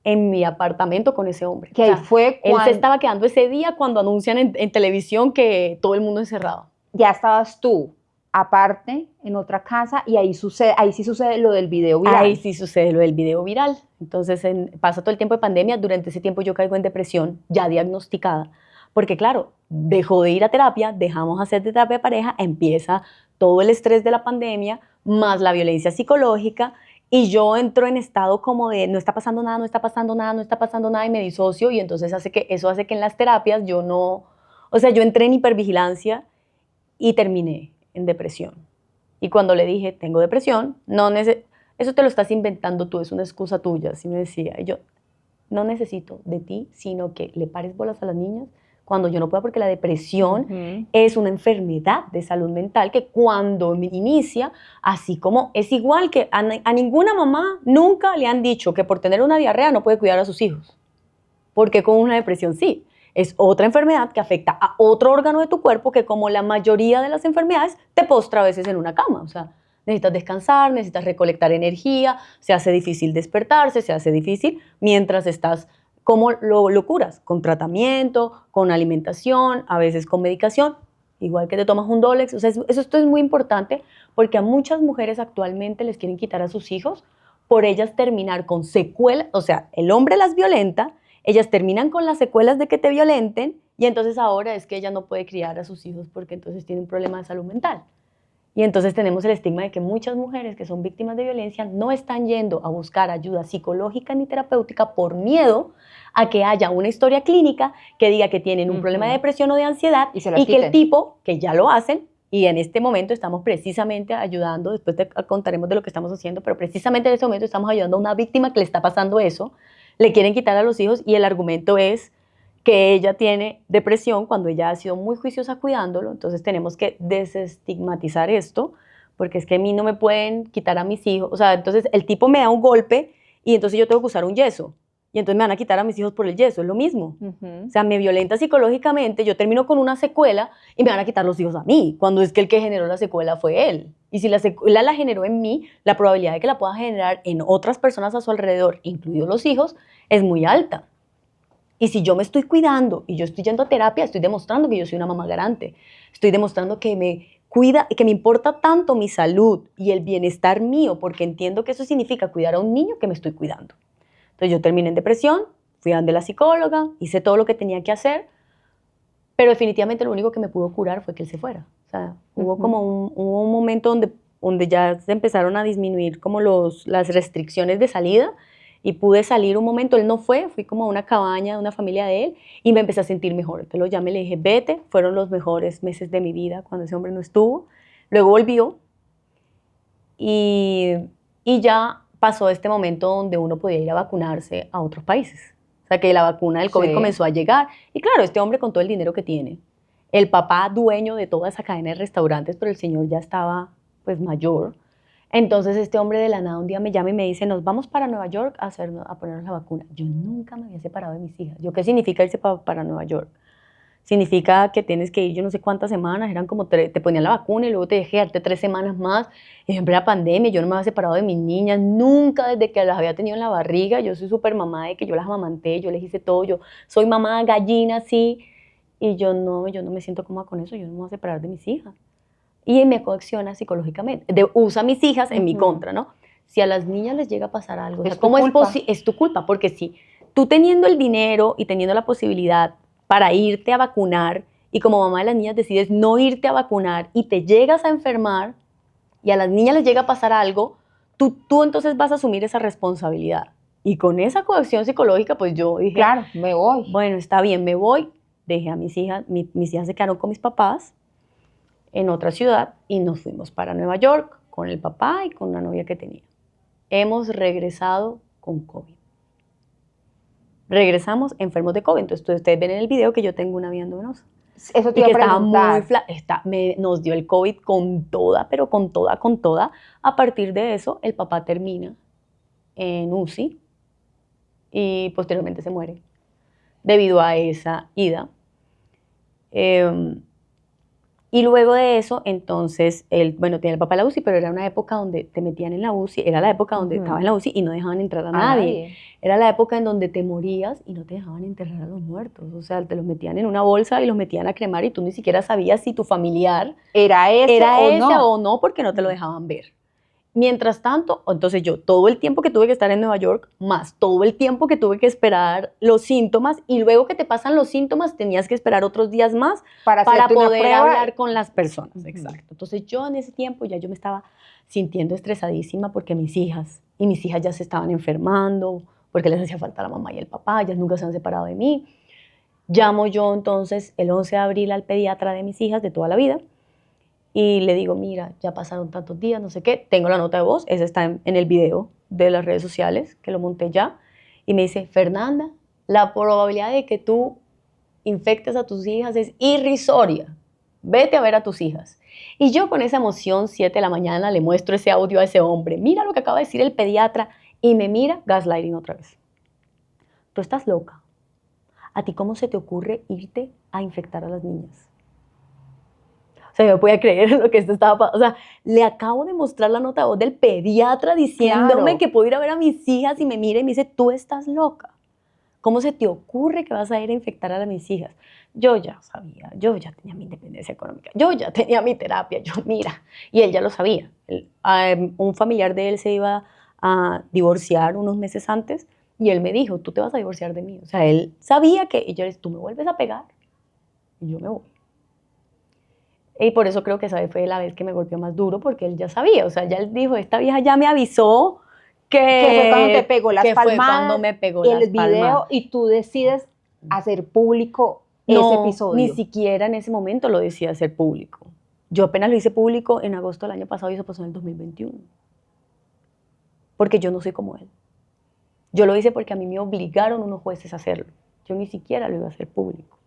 en mi apartamento con ese hombre. Que O sea, ahí fue él se cuando estaba quedando ese día cuando anuncian en televisión que todo el mundo encerrado. ya estabas tú, aparte, en otra casa, y ahí sí sucede lo del video viral. Ahí sí sucede lo del video viral. Entonces pasa todo el tiempo de pandemia. Durante ese tiempo yo caigo en depresión, ya diagnosticada. Porque claro, dejó de ir a terapia, dejamos hacer de terapia de pareja, empieza todo el estrés de la pandemia, más la violencia psicológica, y yo entro en estado como de no está pasando nada, no está pasando nada, no está pasando nada, y me disocio, y entonces eso hace que en las terapias yo no, o sea, yo entré en hipervigilancia y terminé en depresión. Y cuando le dije, tengo depresión, eso te lo estás inventando tú, es una excusa tuya, así me decía. Y yo, no necesito de ti, sino que le pares bolas a las niñas cuando yo no pueda, porque la depresión es una enfermedad de salud mental que cuando inicia, así como es igual que a ninguna mamá nunca le han dicho que por tener una diarrea no puede cuidar a sus hijos, porque con una depresión sí. Es otra enfermedad que afecta a otro órgano de tu cuerpo que, como la mayoría de las enfermedades, te postra a veces en una cama. O sea, necesitas descansar, necesitas recolectar energía, se hace difícil despertarse, se hace difícil mientras estás. ¿Cómo lo curas? Con tratamiento, con alimentación, a veces con medicación, igual que te tomas un Dolex. O sea, esto es muy importante porque a muchas mujeres actualmente les quieren quitar a sus hijos por ellas terminar con secuelas. O sea, el hombre las violenta, ellas terminan con las secuelas de que te violenten y entonces ahora es que ella no puede criar a sus hijos porque entonces tiene un problema de salud mental. Y entonces tenemos el estigma de que muchas mujeres que son víctimas de violencia no están yendo a buscar ayuda psicológica ni terapéutica por miedo a que haya una historia clínica que diga que tienen un problema de depresión o de ansiedad y que el tipo, que ya lo hacen, y en este momento estamos precisamente ayudando, después te contaremos de lo que estamos haciendo, pero precisamente en este momento estamos ayudando a una víctima que le está pasando eso, le quieren quitar a los hijos y el argumento es que ella tiene depresión cuando ella ha sido muy juiciosa cuidándolo. Entonces tenemos que desestigmatizar esto, porque es que a mí no me pueden quitar a mis hijos. O sea, entonces el tipo me da un golpe y entonces yo tengo que usar un yeso. Y entonces me van a quitar a mis hijos por el yeso, es lo mismo. O sea, me violenta psicológicamente, yo termino con una secuela y me van a quitar los hijos a mí, cuando es que el que generó la secuela fue él. Y si la secuela la generó en mí, la probabilidad de que la pueda generar en otras personas a su alrededor, incluidos los hijos, es muy alta. Y si yo me estoy cuidando y yo estoy yendo a terapia, estoy demostrando que yo soy una mamá garante. Estoy demostrando que me cuida, que me importa tanto mi salud y el bienestar mío, porque entiendo que eso significa cuidar a un niño que me estoy cuidando. Entonces yo terminé en depresión, fui a donde la psicóloga, hice todo lo que tenía que hacer, pero definitivamente lo único que me pudo curar fue que él se fuera. O sea, hubo como un momento donde ya se empezaron a disminuir como las restricciones de salida, y pude salir un momento. Él no fue, fui como a una cabaña de una familia de él y me empecé a sentir mejor. Entonces lo llamé, le dije, vete. Fueron los mejores meses de mi vida cuando ese hombre no estuvo. Luego volvió y ya pasó este momento donde uno podía ir a vacunarse a otros países. O sea, que la vacuna del COVID comenzó a llegar. Y claro, este hombre con todo el dinero que tiene, el papá dueño de toda esa cadena de restaurantes, pero el señor ya estaba pues mayor. Entonces este hombre de la nada un día me llama y me dice, nos vamos para Nueva York a ponernos la vacuna. Yo nunca me había separado de mis hijas. ¿Qué significa irse para Nueva York? Significa que tienes que ir yo no sé cuántas semanas, eran como te ponían la vacuna y luego te dejé quedarte 3 semanas más. Y siempre la pandemia, yo no me había separado de mis niñas, nunca desde que las había tenido en la barriga. Yo soy súper mamá de que yo las amamanté, yo les hice todo, yo soy mamá gallina, sí. Y yo no me siento cómoda con eso, yo no me voy a separar de mis hijas. Y me coacciona psicológicamente, usa a mis hijas en mi contra, ¿no? Si a las niñas les llega a pasar algo, o sea, ¿cómo es posible? Es tu culpa, porque si tú teniendo el dinero y teniendo la posibilidad para irte a vacunar y como mamá de las niñas decides no irte a vacunar y te llegas a enfermar y a las niñas les llega a pasar algo, tú entonces vas a asumir esa responsabilidad. Y con esa coacción psicológica, pues yo dije, Claro, me voy. bueno, está bien, me voy. Dejé a mis hijas, mis hijas se quedaron con mis papás en otra ciudad y nos fuimos para Nueva York con el papá y con una novia que tenía. Hemos regresado con COVID. Regresamos enfermos de COVID. Entonces ustedes ven en el video que yo tengo una vía endovenosa. Eso te Y iba que a estaba preguntar. nos dio el COVID con toda, pero con toda, con toda. A partir de eso, el papá termina en UCI y posteriormente se muere debido a esa ida. Y luego de eso, entonces, bueno, tenía el papá en la UCI, pero era una época donde te metían en la UCI, era la época donde estaba en la UCI y no dejaban entrar a nadie. Era la época en donde te morías y no te dejaban enterrar a los muertos. O sea, te los metían en una bolsa y los metían a cremar y tú ni siquiera sabías si tu familiar ¿Era ese o no, porque no te lo dejaban ver. Mientras tanto, entonces yo todo el tiempo que tuve que estar en Nueva York, más todo el tiempo que tuve que esperar los síntomas, y luego que te pasan los síntomas, tenías que esperar otros días más para poder hablar con las personas. Exacto. Entonces yo en ese tiempo ya yo me estaba sintiendo estresadísima porque mis hijas ya se estaban enfermando, porque les hacía falta la mamá y el papá, ellas nunca se han separado de mí. Llamo yo entonces el 11 de abril al pediatra de mis hijas de toda la vida, y le digo, mira, ya pasaron tantos días, no sé qué, tengo la nota de voz, esa está en el video de las redes sociales, que lo monté ya, y me dice, Fernanda, la probabilidad de que tú infectes a tus hijas es irrisoria, vete a ver a tus hijas. Y yo con esa emoción, 7 de la mañana, le muestro ese audio a ese hombre, mira lo que acaba de decir el pediatra, y me mira, gaslighting otra vez. Tú estás loca. ¿A ti cómo se te ocurre irte a infectar a las niñas? O sea, yo no podía creer lo que esto estaba pasando. O sea, le acabo de mostrar la nota de voz del pediatra diciéndome que puedo ir a ver a mis hijas y me mira y me dice, tú estás loca. ¿Cómo se te ocurre que vas a ir a infectar a mis hijas? Yo ya sabía, yo ya tenía mi independencia económica, yo ya tenía mi terapia, mira, y él ya lo sabía. Un familiar de él se iba a divorciar unos meses antes y él me dijo, tú te vas a divorciar de mí. O sea, él sabía que, y yo le dije, tú me vuelves a pegar y yo me voy. Y por eso creo que esa vez fue la vez que me golpeó más duro, porque él ya sabía, o sea, ya él dijo, esta vieja ya me avisó que fue cuando te pegó las palmadas, fue cuando me pegó el video, y tú decides hacer público ese episodio. Ni siquiera en ese momento lo decidí hacer público. Yo apenas lo hice público en agosto del año pasado y eso pasó en el 2021. Porque yo no soy como él. Yo lo hice porque a mí me obligaron unos jueces a hacerlo. Yo ni siquiera lo iba a hacer público.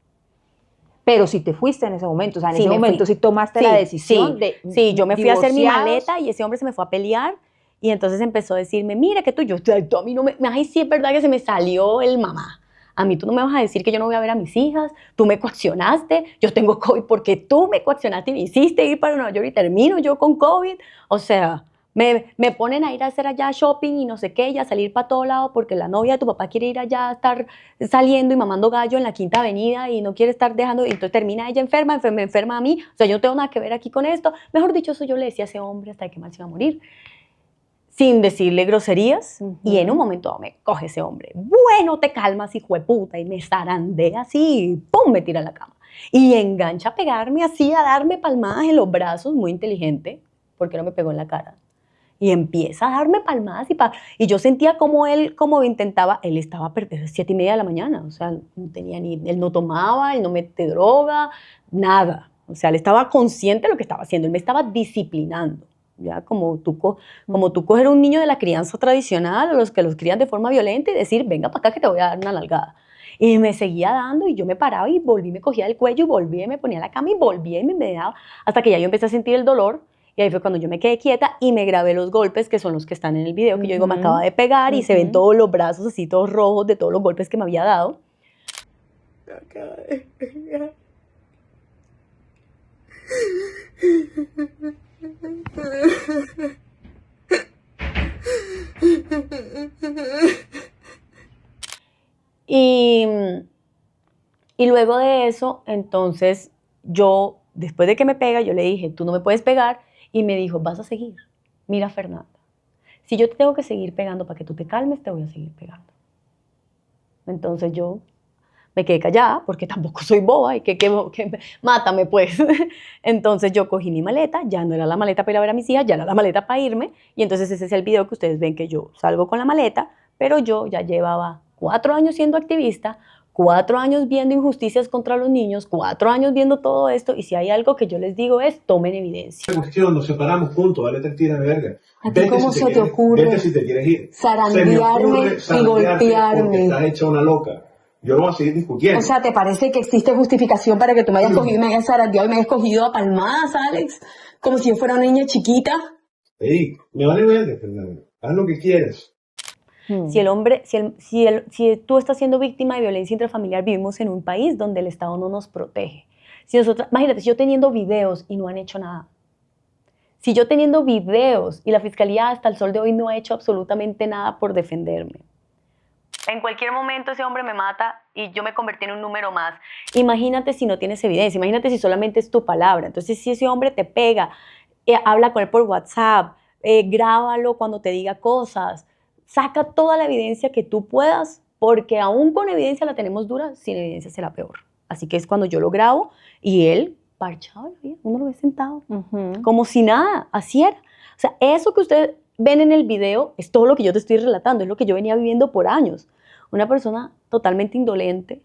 Pero si te fuiste en ese momento, o sea, en ese momento sí tomaste la decisión de Sí, yo me fui a hacer mi maleta y ese hombre se me fue a pelear y entonces empezó a decirme, mira que tú a mí no me, ay sí es verdad que se me salió el mamá. A mí tú no me vas a decir que yo no voy a ver a mis hijas, tú me coaccionaste, yo tengo COVID porque tú me coaccionaste y me hiciste ir para Nueva York y termino yo con COVID. O sea, me ponen a ir a hacer allá shopping y no sé qué, y a salir para todo lado porque la novia de tu papá quiere ir allá a estar saliendo y mamando gallo en la Quinta Avenida y no quiere estar dejando, y entonces termina ella enferma, me enferma a mí. O sea, yo no tengo nada que ver aquí con esto. Mejor dicho, eso yo le decía a ese hombre hasta que mal se iba a morir, sin decirle groserías, y en un momento me coge ese hombre, bueno, te calmas, hijo de puta, y me zarandea así, y pum, me tira a la cama. Y engancha a pegarme así, a darme palmadas en los brazos, muy inteligente, porque no me pegó en la cara. Y empieza a darme palmadas y yo sentía como él, como intentaba, él estaba a 7:30 de la mañana, o sea, no tenía él no tomaba, él no mete droga, nada. O sea, él estaba consciente de lo que estaba haciendo, él me estaba disciplinando. Ya, como tú coger a un niño de la crianza tradicional, a los que los crían de forma violenta, y decir, venga para acá que te voy a dar una nalgada. Y me seguía dando, y yo me paraba y volví, me cogía del cuello y volví, me ponía en la cama y volvía y me daba, hasta que ya yo empecé a sentir el dolor. Y ahí fue cuando yo me quedé quieta y me grabé los golpes, que son los que están en el video, que yo digo, me acaba de pegar, y se ven todos los brazos así, todos rojos de todos los golpes que me había dado. Me acaba de pegar. Y luego de eso, entonces, yo, después de que me pega, yo le dije, tú no me puedes pegar, y me dijo, vas a seguir. Mira, Fernanda, si yo te tengo que seguir pegando para que tú te calmes, te voy a seguir pegando. Entonces yo me quedé callada porque tampoco soy boba y mátame pues. Entonces yo cogí mi maleta, ya no era la maleta para ir a ver a mis hijas, ya era la maleta para irme, y entonces ese es el video que ustedes ven, que yo salgo con la maleta, pero yo ya llevaba 4 años siendo activista, 4 años viendo injusticias contra los niños, 4 años viendo todo esto, y si hay algo que yo les digo es, tomen evidencia. Cuestión, nos separamos, punto, dale tira de verga. ¿A ti cómo se te ocurre vete si te quieres ir. zarandearme y golpearme? Porque estás hecha una loca. Yo no voy a seguir discutiendo. O sea, ¿te parece que existe justificación para que tú me hayas cogido y me hayas zarandeado y me hayas cogido a palmadas, Alex? Como si yo fuera una niña chiquita. Ey, me vale verga, Fernando. Haz lo que quieras. Si tú estás siendo víctima de violencia intrafamiliar, vivimos en un país donde el Estado no nos protege. Imagínate, si yo teniendo videos y no han hecho nada. Si yo teniendo videos y la fiscalía hasta el sol de hoy no ha hecho absolutamente nada por defenderme. En cualquier momento ese hombre me mata y yo me convertí en un número más. Imagínate si no tienes evidencia, imagínate si solamente es tu palabra. Entonces, si ese hombre te pega, habla con él por WhatsApp, grábalo cuando te diga cosas, saca toda la evidencia que tú puedas, porque aún con evidencia la tenemos dura, sin evidencia será peor. Así que es cuando yo lo grabo y él, parchado, uno lo ve sentado, como si nada, así era. O sea, eso que ustedes ven en el video es todo lo que yo te estoy relatando, es lo que yo venía viviendo por años. Una persona totalmente indolente.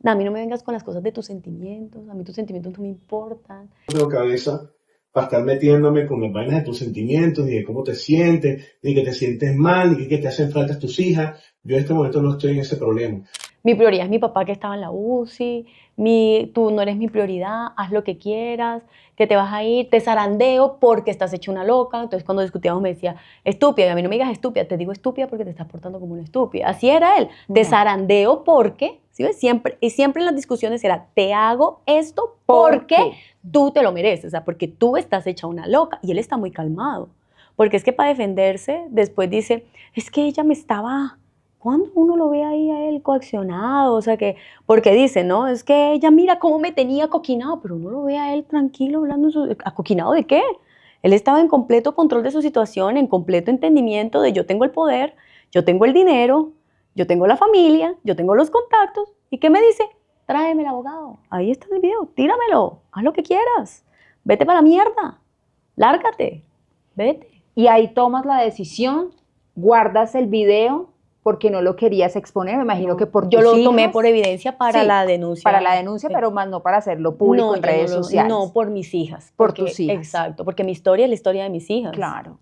A mí no me vengas con las cosas de tus sentimientos, a mí tus sentimientos no me importan. No tengo cabeza para estar metiéndome con las vainas de tus sentimientos, ni de cómo te sientes, ni que te sientes mal, ni que te hacen falta tus hijas. Yo en este momento no estoy en ese problema. Mi prioridad es mi papá que estaba en la UCI, tú no eres mi prioridad, haz lo que quieras, que te vas a ir, te zarandeo porque estás hecha una loca. Entonces cuando discutíamos me decía, estúpida, y a mí no me digas estúpida, te digo estúpida porque te estás portando como una estúpida. Así era él, te zarandeo porque, ¿sí ves? Siempre en las discusiones era, te hago esto porque tú te lo mereces, o sea, porque tú estás hecha una loca. Y él está muy calmado, porque es que para defenderse después dice, es que ella me estaba... ¿Cuándo uno lo ve ahí a él coaccionado? O sea, porque dice, ¿no? Es que ella mira cómo me tenía acoquinado, pero uno lo ve a él tranquilo hablando, ¿acoquinado de qué? Él estaba en completo control de su situación, en completo entendimiento de yo tengo el poder, yo tengo el dinero, yo tengo la familia, yo tengo los contactos. ¿Y qué me dice? Tráeme el abogado. Ahí está el video, tíramelo, haz lo que quieras. Vete para la mierda, lárgate, vete. Y ahí tomas la decisión, guardas el video porque no lo querías exponer, me imagino que por tus Yo lo hijas. tomé por evidencia para la denuncia. Para la denuncia, pero más no para hacerlo público en redes sociales. No, por mis hijas. Por tus hijas. Exacto, porque mi historia es la historia de mis hijas. Claro.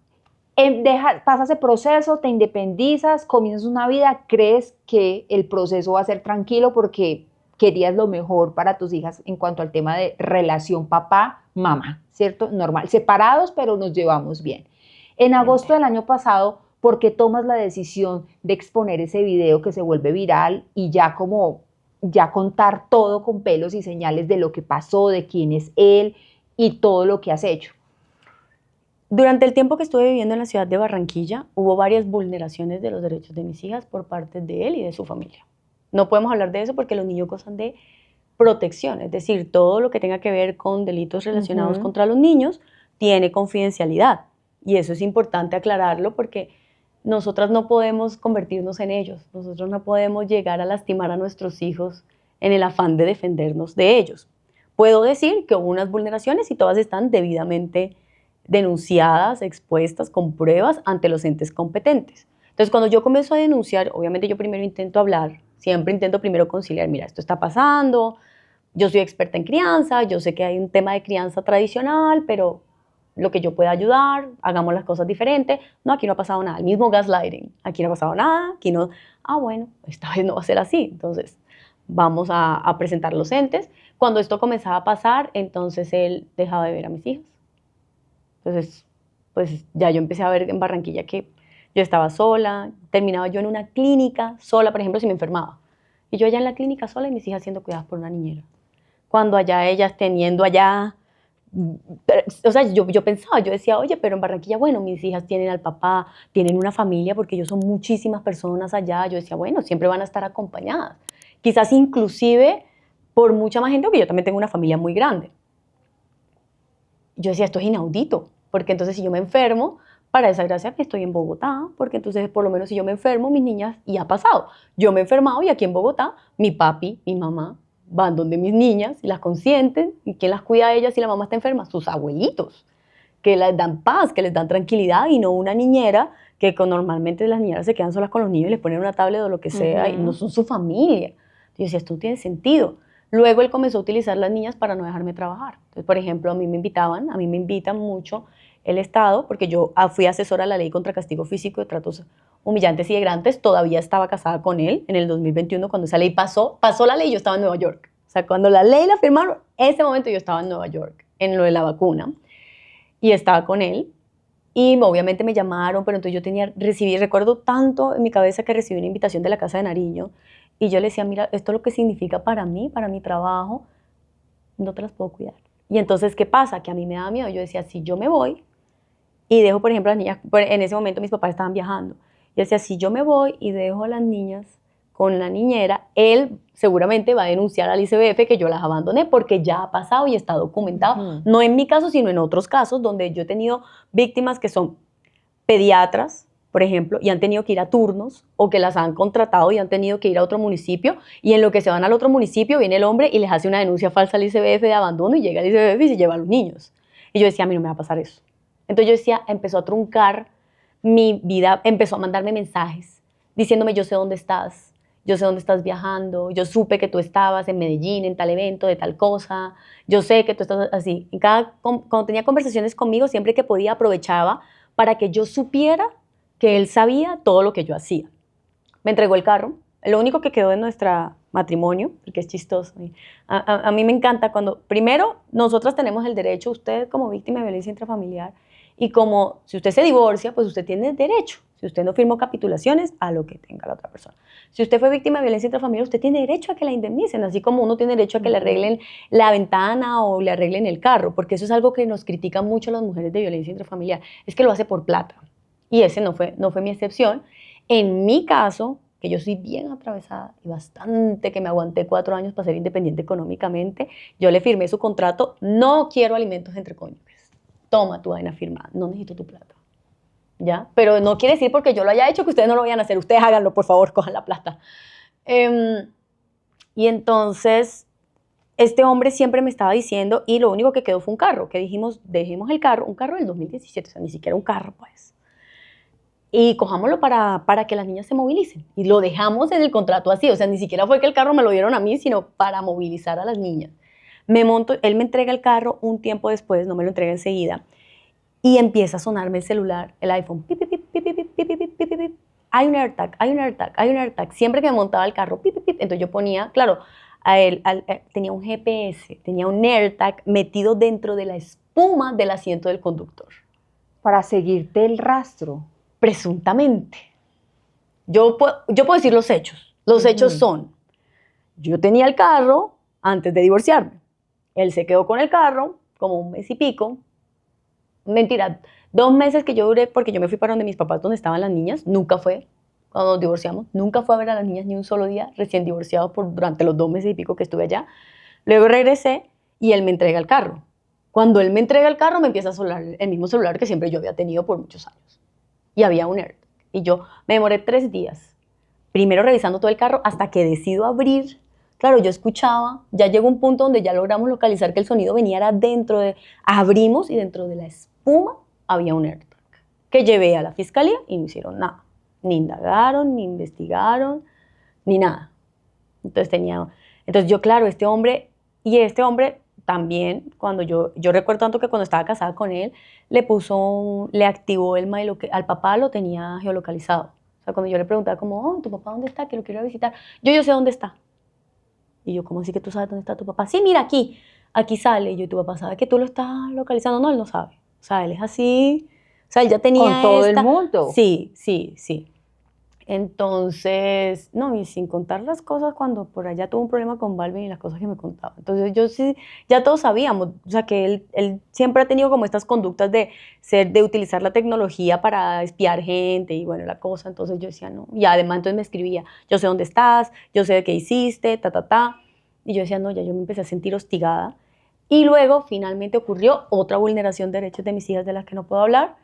Pasas ese proceso, te independizas, comienzas una vida, crees que el proceso va a ser tranquilo porque querías lo mejor para tus hijas en cuanto al tema de relación papá-mamá, ¿cierto? Normal, separados, pero nos llevamos bien. En agosto del año pasado, ¿por qué tomas la decisión de exponer ese video que se vuelve viral y ya contar todo con pelos y señales de lo que pasó, de quién es él y todo lo que has hecho? Durante el tiempo que estuve viviendo en la ciudad de Barranquilla, hubo varias vulneraciones de los derechos de mis hijas por parte de él y de su familia. No podemos hablar de eso porque los niños gozan de protección, es decir, todo lo que tenga que ver con delitos relacionados contra los niños tiene confidencialidad. Y eso es importante aclararlo porque nosotras no podemos convertirnos en ellos, nosotros no podemos llegar a lastimar a nuestros hijos en el afán de defendernos de ellos. Puedo decir que hubo unas vulneraciones y todas están debidamente denunciadas, expuestas, con pruebas ante los entes competentes. Entonces, cuando yo comienzo a denunciar, obviamente yo primero intento hablar, siempre intento primero conciliar, mira, esto está pasando, yo soy experta en crianza, yo sé que hay un tema de crianza tradicional, pero lo que yo pueda ayudar, hagamos las cosas diferentes. No, aquí no ha pasado nada, el mismo gaslighting, aquí no ha pasado nada, aquí no, bueno, esta vez no va a ser así, entonces vamos a presentar los entes. Cuando esto comenzaba a pasar, entonces él dejaba de ver a mis hijas. Entonces, pues ya yo empecé a ver en Barranquilla que yo estaba sola, terminaba yo en una clínica sola, por ejemplo, si me enfermaba. Y yo allá en la clínica sola y mis hijas siendo cuidadas por una niñera. Cuando allá ellas teniendo allá... O sea, yo pensaba, yo decía, oye, pero en Barranquilla, bueno, mis hijas tienen al papá, tienen una familia, porque ellos son muchísimas personas allá. Yo decía, bueno, siempre van a estar acompañadas. Quizás inclusive por mucha más gente, porque yo también tengo una familia muy grande. Yo decía, esto es inaudito, porque entonces si yo me enfermo, Para esa gracia estoy en Bogotá, porque entonces por lo menos si yo me enfermo, mis niñas, y ha pasado, yo me he enfermado y aquí en Bogotá, mi papi, mi mamá van donde mis niñas y las consienten, y ¿quién las cuida a ellas si la mamá está enferma? Sus abuelitos, que les dan paz, que les dan tranquilidad y no una niñera que normalmente las niñeras se quedan solas con los niños y les ponen una tablet o lo que sea y no son su familia. Yo decía, esto no tiene sentido. Luego él comenzó a utilizar las niñas para no dejarme trabajar. Entonces, por ejemplo, a mí me invitan mucho el Estado, porque yo fui asesora de la ley contra castigo físico de tratos humillantes y degrantes, todavía estaba casada con él en el 2021 cuando esa ley pasó la ley, yo estaba en Nueva York. O sea, cuando la ley la firmaron, ese momento yo estaba en Nueva York, en lo de la vacuna, y estaba con él. Y obviamente me llamaron, pero entonces recuerdo tanto en mi cabeza que recibí una invitación de la Casa de Nariño, y yo le decía, mira, esto es lo que significa para mí, para mi trabajo, no te las puedo cuidar. Y entonces, ¿qué pasa? Que a mí me daba miedo. Yo decía, si yo me voy y dejo, por ejemplo, a las niñas, en ese momento mis papás estaban viajando, yo decía, si yo me voy y dejo a las niñas con la niñera, él seguramente va a denunciar al ICBF que yo las abandoné porque ya ha pasado y está documentado. No en mi caso, sino en otros casos donde yo he tenido víctimas que son pediatras, por ejemplo, y han tenido que ir a turnos o que las han contratado y han tenido que ir a otro municipio, y en lo que se van al otro municipio viene el hombre y les hace una denuncia falsa al ICBF de abandono y llega al ICBF y se lleva a los niños. Y yo decía, a mí no me va a pasar eso. Entonces yo decía, empezó a truncar mi vida, empezó a mandarme mensajes diciéndome, yo sé dónde estás, yo sé dónde estás viajando, yo supe que tú estabas en Medellín, en tal evento, de tal cosa, yo sé que tú estás así. Y cuando tenía conversaciones conmigo, siempre que podía aprovechaba para que yo supiera que él sabía todo lo que yo hacía. Me entregó el carro, lo único que quedó de nuestro matrimonio, porque es chistoso. A mí me encanta cuando, primero, nosotras tenemos el derecho, usted como víctima de violencia intrafamiliar, y como si usted se divorcia, pues usted tiene derecho. Si usted no firmó capitulaciones, a lo que tenga la otra persona. Si usted fue víctima de violencia intrafamiliar, usted tiene derecho a que la indemnicen, así como uno tiene derecho a que le arreglen la ventana o le arreglen el carro, porque eso es algo que nos critican mucho las mujeres de violencia intrafamiliar, es que lo hace por plata. Y ese no fue mi excepción. En mi caso, que yo soy bien atravesada y bastante, que me aguanté 4 años para ser independiente económicamente, yo le firmé su contrato, no quiero alimentos entre cónyuges. Toma tu vaina firmada, no necesito tu plata. ¿Ya? Pero no quiere decir porque yo lo haya hecho que ustedes no lo vayan a hacer. Ustedes háganlo, por favor, cojan la plata. Y entonces, este hombre siempre me estaba diciendo, y lo único que quedó fue un carro, que dijimos, dejemos el carro, un carro del 2017, o sea, ni siquiera un carro, pues. Y cojámoslo para que las niñas se movilicen. Y lo dejamos en el contrato así, o sea, ni siquiera fue que el carro me lo dieron a mí, sino para movilizar a las niñas. Me monto, él me entrega el carro un tiempo después, no me lo entrega enseguida, y empieza a sonarme el celular, el iPhone, pip, pip, pip, pip, pip, pip, pip, pip, pip, pip. Hay un AirTag, hay un AirTag, hay un AirTag. Siempre que me montaba el carro, pip, pip, pip, entonces yo ponía, claro, tenía un GPS, tenía un AirTag metido dentro de la espuma del asiento del conductor. Para seguirte el rastro. Presuntamente. Yo puedo decir los hechos. Los hechos son, yo tenía el carro antes de divorciarme. Él se quedó con el carro como 1 mes y pico. Mentira, 2 meses que yo duré, porque yo me fui para donde mis papás, donde estaban las niñas. Nunca fue, cuando nos divorciamos, nunca fue a ver a las niñas ni un solo día, recién divorciado durante los 2 meses y pico que estuve allá. Luego regresé y él me entrega el carro. Cuando él me entrega el carro, me empieza a sonar el mismo celular que siempre yo había tenido por muchos años. Y había un AirTag. Y yo me demoré 3 días, primero revisando todo el carro, hasta que decido abrir. Claro, yo escuchaba, ya llegó un punto donde ya logramos localizar que el sonido venía dentro de... Abrimos y dentro de la espuma había un AirTag, que llevé a la fiscalía y no hicieron nada. Ni indagaron, ni investigaron, ni nada. Entonces yo, claro, este hombre también, cuando yo recuerdo tanto que cuando estaba casada con él, le activó el mail, al papá lo tenía geolocalizado. O sea, cuando yo le preguntaba como, oh, ¿tu papá dónde está? Que lo quiero ir a visitar. Yo sé dónde está. Y yo, ¿cómo así que tú sabes dónde está tu papá? Sí, mira, aquí sale. Y yo, ¿y tu papá sabe que tú lo estás localizando? No, él no sabe. O sea, él es así. O sea, él ya tenía con todo el mundo. Sí. Entonces, no, y sin contar las cosas cuando por allá tuvo un problema con Balvin y las cosas que me contaba. Entonces yo sí, ya todos sabíamos, o sea, que él siempre ha tenido como estas conductas de utilizar la tecnología para espiar gente y bueno, la cosa. Entonces yo decía, no, y además entonces me escribía, yo sé dónde estás, yo sé qué hiciste, y yo decía, no, ya yo me empecé a sentir hostigada. Y luego finalmente ocurrió otra vulneración de derechos de mis hijas de las que no puedo hablar,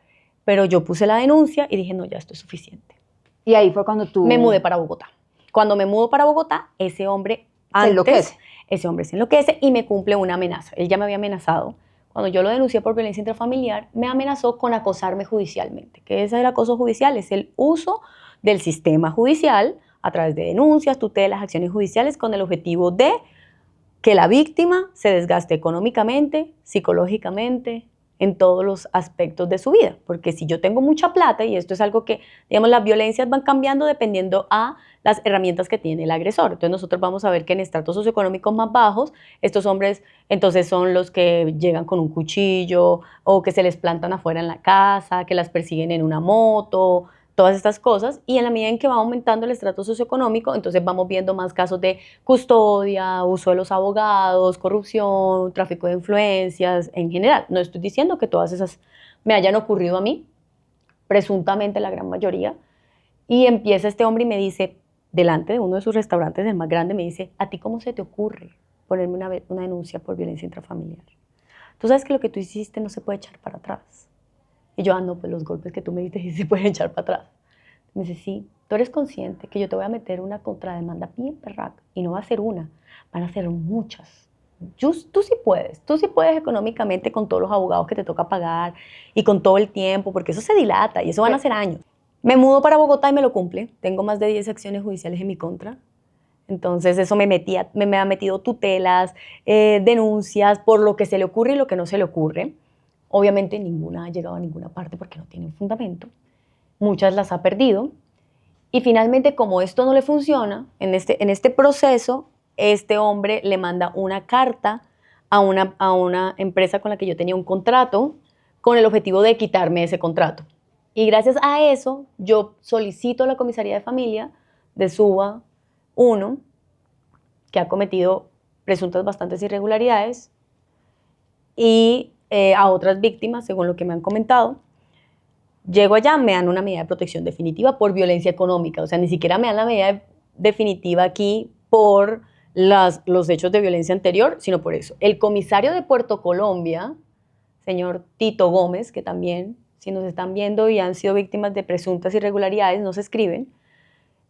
pero yo puse la denuncia y dije, no, ya esto es suficiente. Y ahí fue cuando tú... Me mudé para Bogotá. Cuando me mudo para Bogotá, ese hombre Se enloquece. Ese hombre se enloquece y me cumple una amenaza. Él ya me había amenazado. Cuando yo lo denuncié por violencia intrafamiliar, me amenazó con acosarme judicialmente. ¿Qué es el acoso judicial? Es el uso del sistema judicial a través de denuncias, tutelas, acciones judiciales con el objetivo de que la víctima se desgaste económicamente, psicológicamente, en todos los aspectos de su vida. Porque si yo tengo mucha plata, y esto es algo que, digamos, las violencias van cambiando dependiendo a las herramientas que tiene el agresor. Entonces nosotros vamos a ver que en estratos socioeconómicos más bajos, estos hombres entonces son los que llegan con un cuchillo o que se les plantan afuera en la casa, que las persiguen en una moto, todas estas cosas, y en la medida en que va aumentando el estrato socioeconómico, entonces vamos viendo más casos de custodia, uso de los abogados, corrupción, tráfico de influencias, en general. No estoy diciendo que todas esas me hayan ocurrido a mí, presuntamente la gran mayoría, y empieza este hombre y me dice, delante de uno de sus restaurantes, el más grande, me dice, ¿a ti cómo se te ocurre ponerme una denuncia por violencia intrafamiliar? Tú sabes que lo que tú hiciste no se puede echar para atrás. Y yo, no, pues los golpes que tú me diste sí se pueden echar para atrás. Me dice, sí, tú eres consciente que yo te voy a meter una contrademanda bien perraca, y no va a ser una, van a ser muchas. Tú sí puedes económicamente con todos los abogados que te toca pagar y con todo el tiempo, porque eso se dilata y eso van a ser años. Me mudo para Bogotá y me lo cumple. Tengo más de 10 acciones judiciales en mi contra. Entonces eso me ha metido tutelas, denuncias por lo que se le ocurre y lo que no se le ocurre. Obviamente ninguna ha llegado a ninguna parte porque no tienen fundamento. Muchas las ha perdido. Y finalmente, como esto no le funciona, en este proceso, este hombre le manda una carta a una empresa con la que yo tenía un contrato con el objetivo de quitarme ese contrato. Y gracias a eso, yo solicito a la comisaría de familia de Suba 1, que ha cometido presuntas bastantes irregularidades, y a otras víctimas, según lo que me han comentado. Llego allá, me dan una medida de protección definitiva por violencia económica. O sea, ni siquiera me dan la medida definitiva aquí por los hechos de violencia anterior, sino por eso. El comisario de Puerto Colombia, señor Tito Gómez, que también, si nos están viendo y han sido víctimas de presuntas irregularidades, nos escriben,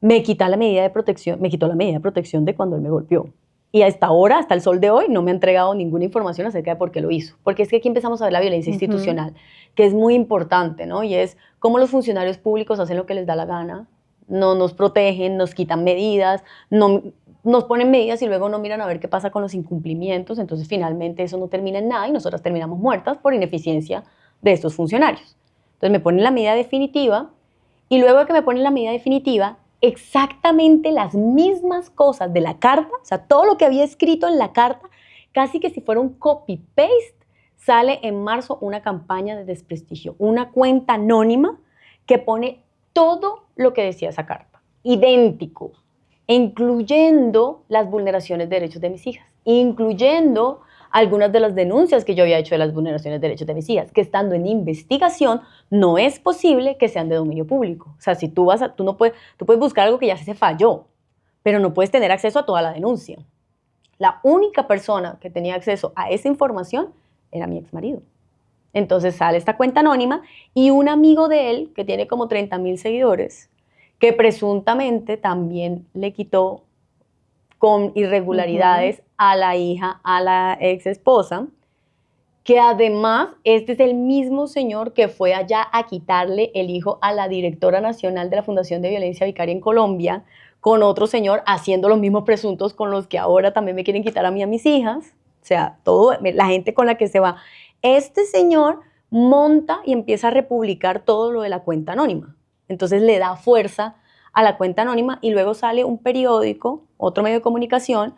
me quitó la medida de protección de cuando él me golpeó. Y hasta ahora, hasta el sol de hoy, no me ha entregado ninguna información acerca de por qué lo hizo. Porque es que aquí empezamos a ver la violencia institucional, que es muy importante, ¿no? Y es cómo los funcionarios públicos hacen lo que les da la gana, no nos protegen, nos quitan medidas, no, nos ponen medidas y luego no miran a ver qué pasa con los incumplimientos. Entonces, finalmente, eso no termina en nada y nosotras terminamos muertas por ineficiencia de estos funcionarios. Entonces, me ponen la medida definitiva y luego de que me ponen la medida definitiva, exactamente las mismas cosas de la carta, o sea, todo lo que había escrito en la carta, casi que si fuera un copy-paste, sale en marzo una campaña de desprestigio, una cuenta anónima que pone todo lo que decía esa carta, idéntico, incluyendo las vulneraciones de derechos de mis hijas, incluyendo algunas de las denuncias que yo había hecho de las vulneraciones de derechos de mis hijas, que estando en investigación no es posible que sean de dominio público. O sea, si tú puedes buscar algo que ya se falló, pero no puedes tener acceso a toda la denuncia. La única persona que tenía acceso a esa información era mi exmarido. Entonces sale esta cuenta anónima y un amigo de él, que tiene como 30,000 seguidores, que presuntamente también le quitó con irregularidades a la hija, a la ex esposa, que además este es el mismo señor que fue allá a quitarle el hijo a la directora nacional de la Fundación de Violencia Vicaria en Colombia, con otro señor haciendo los mismos presuntos con los que ahora también me quieren quitar a mí a mis hijas. O sea, la gente con la que se va. Este señor monta y empieza a republicar todo lo de la cuenta anónima. Entonces le da fuerza a la cuenta anónima y luego sale un periódico, otro medio de comunicación,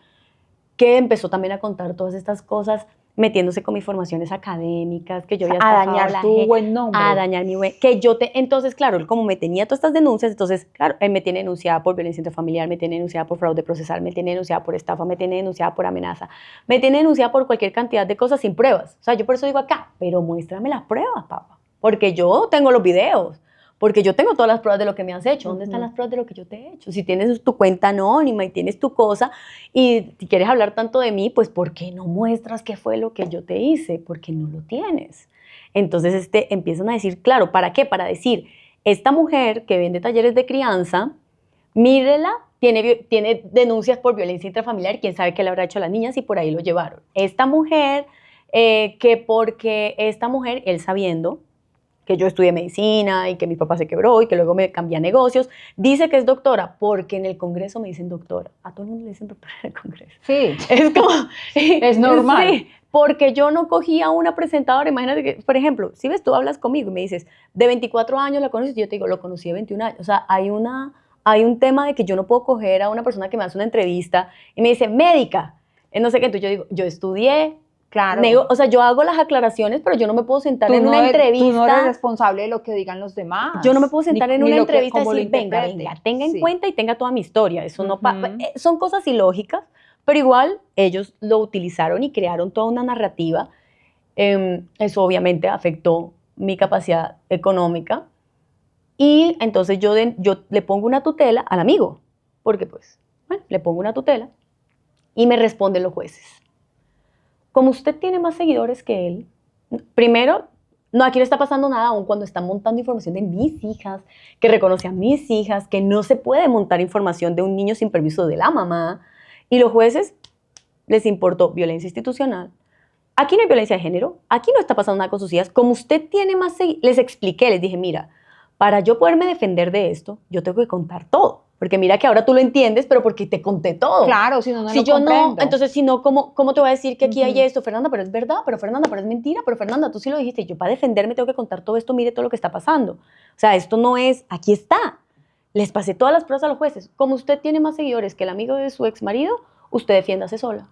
que empezó también a contar todas estas cosas, metiéndose con mis formaciones académicas, que yo había a dañar tu buen nombre. A dañar mi buen... Entonces, claro, él como me tenía todas estas denuncias, entonces, claro, él me tiene denunciada por violencia intrafamiliar, me tiene denunciada por fraude procesal, me tiene denunciada por estafa, me tiene denunciada por amenaza, me tiene denunciada por cualquier cantidad de cosas sin pruebas. O sea, yo por eso digo acá, pero muéstrame las pruebas, papá, porque yo tengo los videos, porque yo tengo todas las pruebas de lo que me has hecho. ¿Dónde están las pruebas de lo que yo te he hecho? Si tienes tu cuenta anónima y tienes tu cosa y si quieres hablar tanto de mí, pues ¿por qué no muestras qué fue lo que yo te hice? Porque no lo tienes. Entonces empiezan a decir, claro, ¿para qué? Para decir, esta mujer que vende talleres de crianza, mírela, tiene denuncias por violencia intrafamiliar, quién sabe qué le habrá hecho a las niñas y por ahí lo llevaron. Esta mujer, él sabiendo que yo estudié medicina y que mi papá se quebró y que luego me cambié a negocios, dice que es doctora porque en el Congreso me dicen doctora. A todo el mundo le dicen doctora en el Congreso. Sí, Es como... es normal. Sí, porque yo no cogía una presentadora. Imagínate que, por ejemplo, si ves, tú hablas conmigo y me dices, de 24 años la conoces, y yo te digo, lo conocí de 21 años. O sea, hay un tema de que yo no puedo coger a una persona que me hace una entrevista y me dice, médica, no sé qué. Entonces yo digo, yo estudié, Claro. o sea, yo hago las aclaraciones, pero yo no me puedo sentar en una entrevista. Tú no eres responsable de lo que digan los demás. Yo no me puedo sentar en una entrevista y decir, venga, tenga en Sí. cuenta y tenga toda mi historia. Eso no son cosas ilógicas, pero igual ellos lo utilizaron y crearon toda una narrativa. Eso obviamente afectó mi capacidad económica. Y entonces yo le pongo una tutela al amigo, porque pues, bueno, le pongo una tutela y me responden los jueces. Como usted tiene más seguidores que él, primero, no, aquí no está pasando nada aún cuando están montando información de mis hijas, que reconoce a mis hijas, que no se puede montar información de un niño sin permiso de la mamá. Y los jueces les importó violencia institucional. Aquí no hay violencia de género, aquí no está pasando nada con sus hijas. Como usted tiene más seguidores, les expliqué, les dije, mira, para yo poderme defender de esto, yo tengo que contar todo. Porque mira que ahora tú lo entiendes, pero porque te conté todo. Claro, si no, no si lo yo comprendo. no, entonces si no, ¿cómo te voy a decir que aquí hay esto? Fernanda, pero es verdad, pero Fernanda, pero es mentira, pero Fernanda, tú sí lo dijiste. Yo para defenderme tengo que contar todo esto, mire todo lo que está pasando. O sea, esto no es, aquí está. Les pasé todas las pruebas a los jueces. Como usted tiene más seguidores que el amigo de su ex marido, usted defiéndase sola.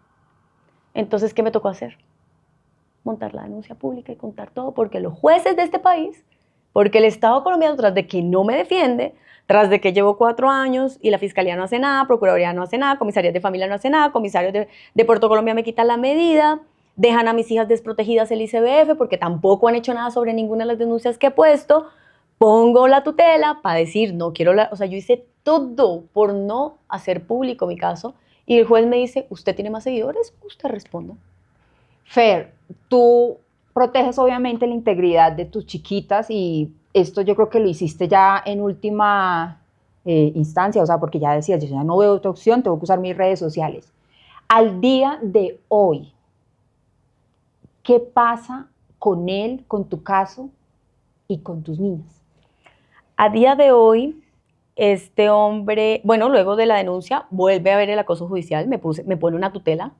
Entonces, ¿qué me tocó hacer? Montar la denuncia pública y contar todo, porque los jueces de este país, porque el Estado colombiano, tras de que no me defiende, tras de que llevo 4 años y la Fiscalía no hace nada, Procuraduría no hace nada, Comisarías de Familia no hace nada, comisarios de Puerto Colombia me quitan la medida, dejan a mis hijas desprotegidas el ICBF porque tampoco han hecho nada sobre ninguna de las denuncias que he puesto, pongo la tutela para decir, no quiero o sea, yo hice todo por no hacer público mi caso y el juez me dice, ¿usted tiene más seguidores? Usted responda. Fer, tú proteges obviamente la integridad de tus chiquitas y esto yo creo que lo hiciste ya en última instancia, o sea, porque ya decías, yo ya no veo otra opción, tengo que usar mis redes sociales. Al día de hoy, ¿qué pasa con él, con tu caso y con tus niñas? A día de hoy, este hombre, bueno, luego de la denuncia, vuelve a ver el acoso judicial, me pone una tutela.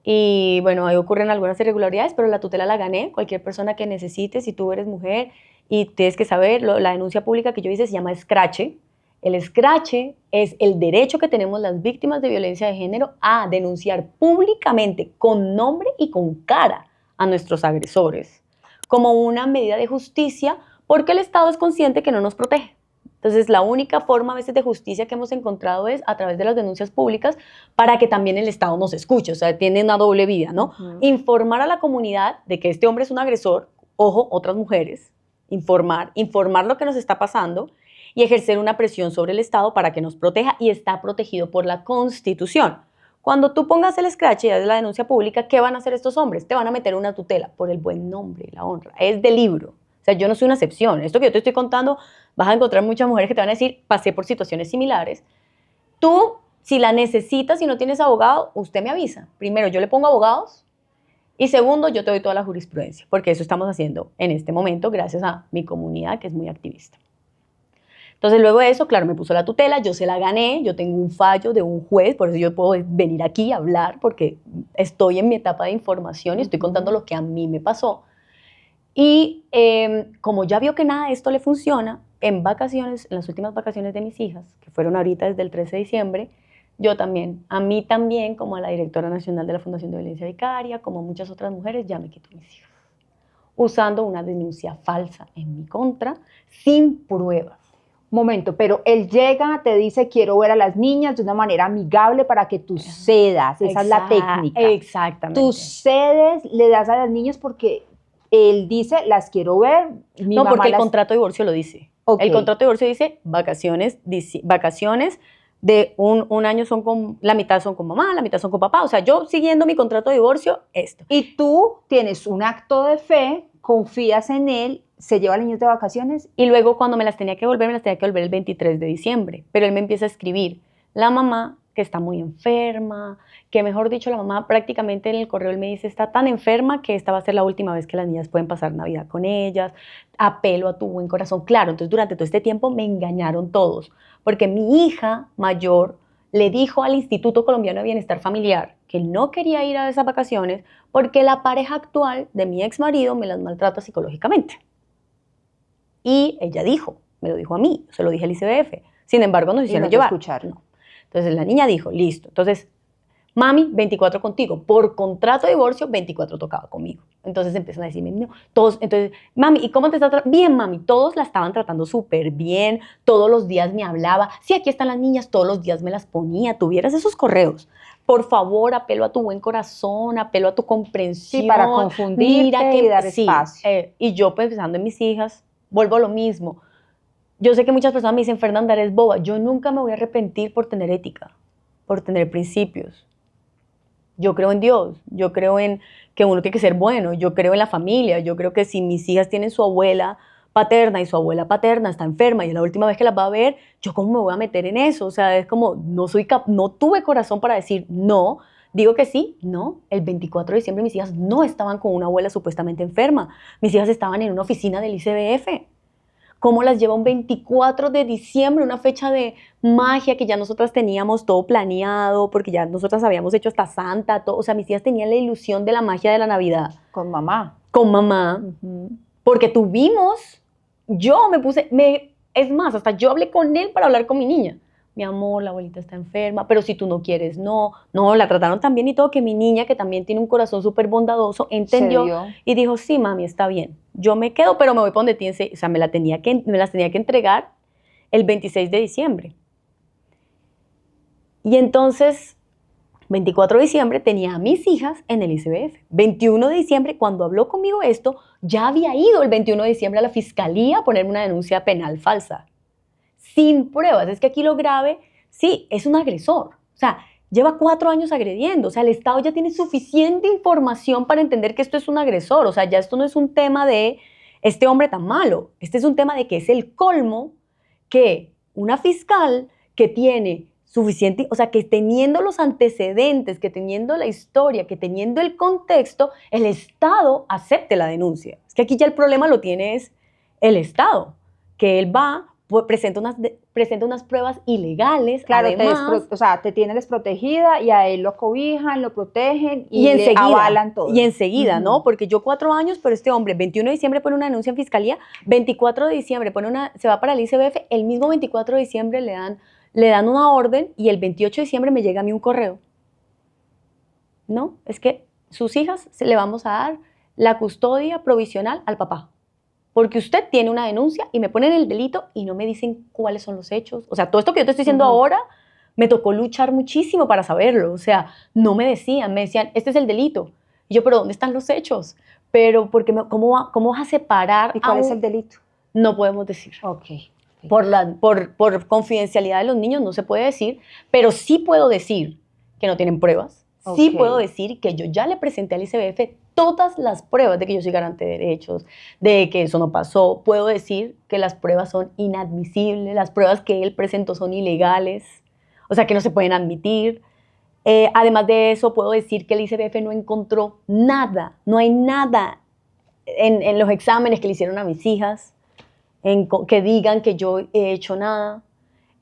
Y bueno, ahí ocurren algunas irregularidades, pero la tutela la gané. Cualquier persona que necesite, si tú eres mujer y tienes que saber, la denuncia pública que yo hice se llama escrache. El escrache es el derecho que tenemos las víctimas de violencia de género a denunciar públicamente, con nombre y con cara, a nuestros agresores, como una medida de justicia, porque el Estado es consciente que no nos protege. Entonces, la única forma a veces de justicia que hemos encontrado es a través de las denuncias públicas para que también el Estado nos escuche, o sea, tiene una doble vida, ¿no? Informar a la comunidad de que este hombre es un agresor, ojo, otras mujeres, informar lo que nos está pasando y ejercer una presión sobre el Estado para que nos proteja y está protegido por la Constitución. Cuando tú pongas el escrache y haces la denuncia pública, ¿qué van a hacer estos hombres? Te van a meter una tutela por el buen nombre y la honra. Es de libro. O sea, yo no soy una excepción. Esto que yo te estoy contando, vas a encontrar muchas mujeres que te van a decir, pasé por situaciones similares. Tú, si la necesitas y no tienes abogado, usted me avisa. Primero, yo le pongo abogados y segundo, yo te doy toda la jurisprudencia, porque eso estamos haciendo en este momento gracias a mi comunidad que es muy activista. Entonces, luego de eso, claro, me puso la tutela, yo se la gané, yo tengo un fallo de un juez, por eso yo puedo venir aquí a hablar, porque estoy en mi etapa de información y estoy contando lo que a mí me pasó. Y como ya vio que nada de esto le funciona, en vacaciones, en las últimas vacaciones de mis hijas, que fueron ahorita desde el 13 de diciembre, a mí también, como a la directora nacional de la Fundación de Violencia Vicaria, como a muchas otras mujeres, ya me quitó mis hijas, usando una denuncia falsa en mi contra, sin pruebas. Momento, pero él llega, te dice, quiero ver a las niñas de una manera amigable para que tú cedas, esa es la técnica. Exactamente. Tú cedes, le das a las niñas porque él dice, las quiero ver. No, porque el contrato de divorcio lo dice. Ok. El contrato de divorcio dice vacaciones de un año son con, la mitad son con mamá, la mitad son con papá. O sea, yo siguiendo mi contrato de divorcio, esto. Y tú tienes un acto de fe, confías en él, se lleva al niño de vacaciones. Y luego cuando me las tenía que volver el 23 de diciembre. Pero él me empieza a escribir, la mamá que está muy enferma, que mejor dicho, la mamá prácticamente en el correo él me dice, está tan enferma que esta va a ser la última vez que las niñas pueden pasar Navidad con ellas, apelo a tu buen corazón. Claro, entonces durante todo este tiempo me engañaron todos, porque mi hija mayor le dijo al Instituto Colombiano de Bienestar Familiar que no quería ir a esas vacaciones porque la pareja actual de mi ex marido me las maltrata psicológicamente. Y ella dijo, me lo dijo a mí, se lo dije al ICBF. Sin embargo, nos hicieron no te llevar. escucharon. No. Entonces la niña dijo, listo. Entonces, mami, 24 contigo. Por contrato de divorcio, 24 tocaba conmigo. Entonces empiezan a decirme, no, todos, entonces, mami, ¿y cómo te está tratando? Bien, mami, todos la estaban tratando súper bien, todos los días me hablaba, sí, aquí están las niñas, todos los días me las ponía, tuvieras esos correos. Por favor, apelo a tu buen corazón, apelo a tu comprensión. Sí, para confundirte y dar espacio. Y yo pues, pensando en mis hijas, vuelvo a lo mismo. Yo sé que muchas personas me dicen, Fernanda, eres boba. Yo nunca me voy a arrepentir por tener ética, por tener principios. Yo creo en Dios, yo creo en que uno tiene que ser bueno, yo creo en la familia, yo creo que si mis hijas tienen su abuela paterna y su abuela paterna está enferma y es la última vez que las va a ver, yo cómo me voy a meter en eso. O sea, es como, no tuve corazón para decir no. Digo que sí, no. El 24 de diciembre mis hijas no estaban con una abuela supuestamente enferma. Mis hijas estaban en una oficina del ICBF. ¿Cómo las lleva un 24 de diciembre, una fecha de magia que ya nosotras teníamos todo planeado, porque ya nosotras habíamos hecho hasta Santa, todo? O sea, mis hijas tenían la ilusión de la magia de la Navidad. Con mamá. Con mamá, porque tuvimos, es más, hasta yo hablé con él para hablar con mi niña. Mi amor, la abuelita está enferma, pero si tú no quieres, no, la trataron tan bien y todo, que mi niña, que también tiene un corazón súper bondadoso, entendió y dijo, sí, mami, está bien, yo me quedo, pero me voy para donde tiene, o sea, me las tenía que entregar el 26 de diciembre. Y entonces, 24 de diciembre tenía a mis hijas en el ICBF. 21 de diciembre, cuando habló conmigo esto, ya había ido el 21 de diciembre a la fiscalía a ponerme una denuncia penal falsa. Sin pruebas. Es que aquí lo grave, sí, es un agresor. O sea, lleva 4 años agrediendo. O sea, el Estado ya tiene suficiente información para entender que esto es un agresor. O sea, ya esto no es un tema de este hombre tan malo. Este es un tema de que es el colmo que una fiscal que tiene suficiente, o sea, que teniendo los antecedentes, que teniendo la historia, que teniendo el contexto, el Estado acepte la denuncia. Es que aquí ya el problema lo tiene es el Estado, que él va, pues, presenta unas pruebas ilegales. Claro, además, te tienen desprotegida y a él lo cobijan, lo protegen y le avalan todo. Y enseguida, ¿no? Porque yo 4 años, pero este hombre, 21 de diciembre pone una denuncia en fiscalía, 24 de diciembre se va para el ICBF, el mismo 24 de diciembre le dan una orden y el 28 de diciembre me llega a mí un correo. No, es que sus hijas le vamos a dar la custodia provisional al papá. Porque usted tiene una denuncia y me ponen el delito y no me dicen cuáles son los hechos. O sea, todo esto que yo te estoy diciendo ahora, me tocó luchar muchísimo para saberlo. O sea, no me decían, este es el delito. Y yo, pero ¿dónde están los hechos? Pero, ¿cómo vas a separar? ¿Y cuál es el delito? No podemos decir. Ok. Por confidencialidad de los niños no se puede decir, pero sí puedo decir que no tienen pruebas. Sí puedo decir que yo ya le presenté al ICBF todas las pruebas de que yo soy garante de derechos, de que eso no pasó. Puedo decir que las pruebas son inadmisibles, las pruebas que él presentó son ilegales, o sea, que no se pueden admitir. Además de eso, puedo decir que el ICBF no encontró nada, no hay nada en los exámenes que le hicieron a mis hijas que digan que yo he hecho nada.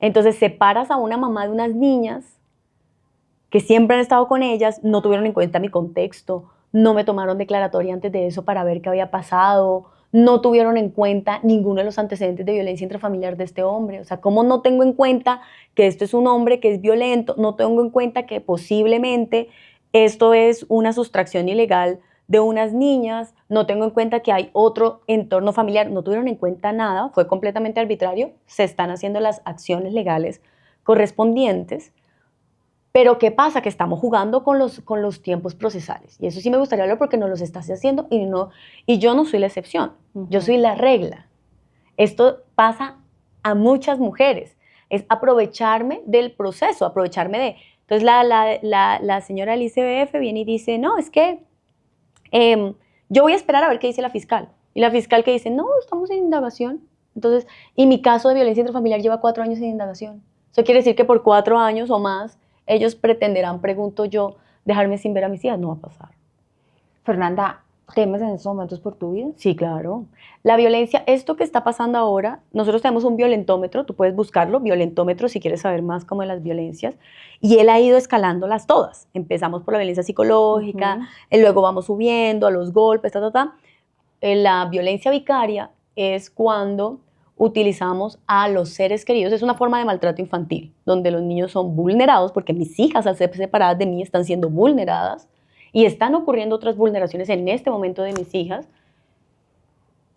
Entonces separas a una mamá de unas niñas que siempre han estado con ellas, no tuvieron en cuenta mi contexto, no me tomaron declaratoria antes de eso para ver qué había pasado, no tuvieron en cuenta ninguno de los antecedentes de violencia intrafamiliar de este hombre. O sea, ¿cómo no tengo en cuenta que esto es un hombre que es violento? No tengo en cuenta que posiblemente esto es una sustracción ilegal de unas niñas, no tengo en cuenta que hay otro entorno familiar, no tuvieron en cuenta nada, fue completamente arbitrario, se están haciendo las acciones legales correspondientes. Pero ¿qué pasa? Que estamos jugando con los tiempos procesales. Y eso sí me gustaría hablar porque nos los estás haciendo y yo no soy la excepción. Yo soy la regla. Esto pasa a muchas mujeres, es aprovecharme del proceso, aprovecharme de... Entonces la señora del ICBF viene y dice, no, es que yo voy a esperar a ver qué dice la fiscal. Y la fiscal que dice, no, estamos en indagación. Entonces, y mi caso de violencia intrafamiliar lleva 4 años en indagación. Eso quiere decir que por 4 años o más, ellos pretenderán, pregunto yo, dejarme sin ver a mis hijas. No va a pasar. Fernanda, ¿temes en estos momentos por tu vida? Sí, claro. La violencia, esto que está pasando ahora, nosotros tenemos un violentómetro, tú puedes buscarlo, violentómetro, si quieres saber más como de las violencias, y él ha ido escalándolas todas. Empezamos por la violencia psicológica, y luego vamos subiendo a los golpes, La violencia vicaria es cuando utilizamos a los seres queridos, es una forma de maltrato infantil, donde los niños son vulnerados, porque mis hijas al ser separadas de mí están siendo vulneradas, y están ocurriendo otras vulneraciones en este momento de mis hijas.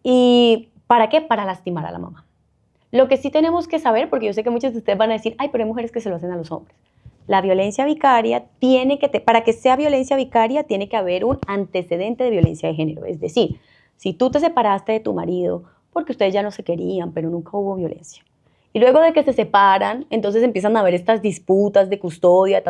¿Y para qué? Para lastimar a la mamá. Lo que sí tenemos que saber, porque yo sé que muchos de ustedes van a decir, ay, pero hay mujeres que se lo hacen a los hombres. La violencia vicaria para que sea violencia vicaria, tiene que haber un antecedente de violencia de género. Es decir, si tú te separaste de tu marido porque ustedes ya no se querían, pero nunca hubo violencia. Y luego de que se separan, entonces empiezan a haber estas disputas de custodia,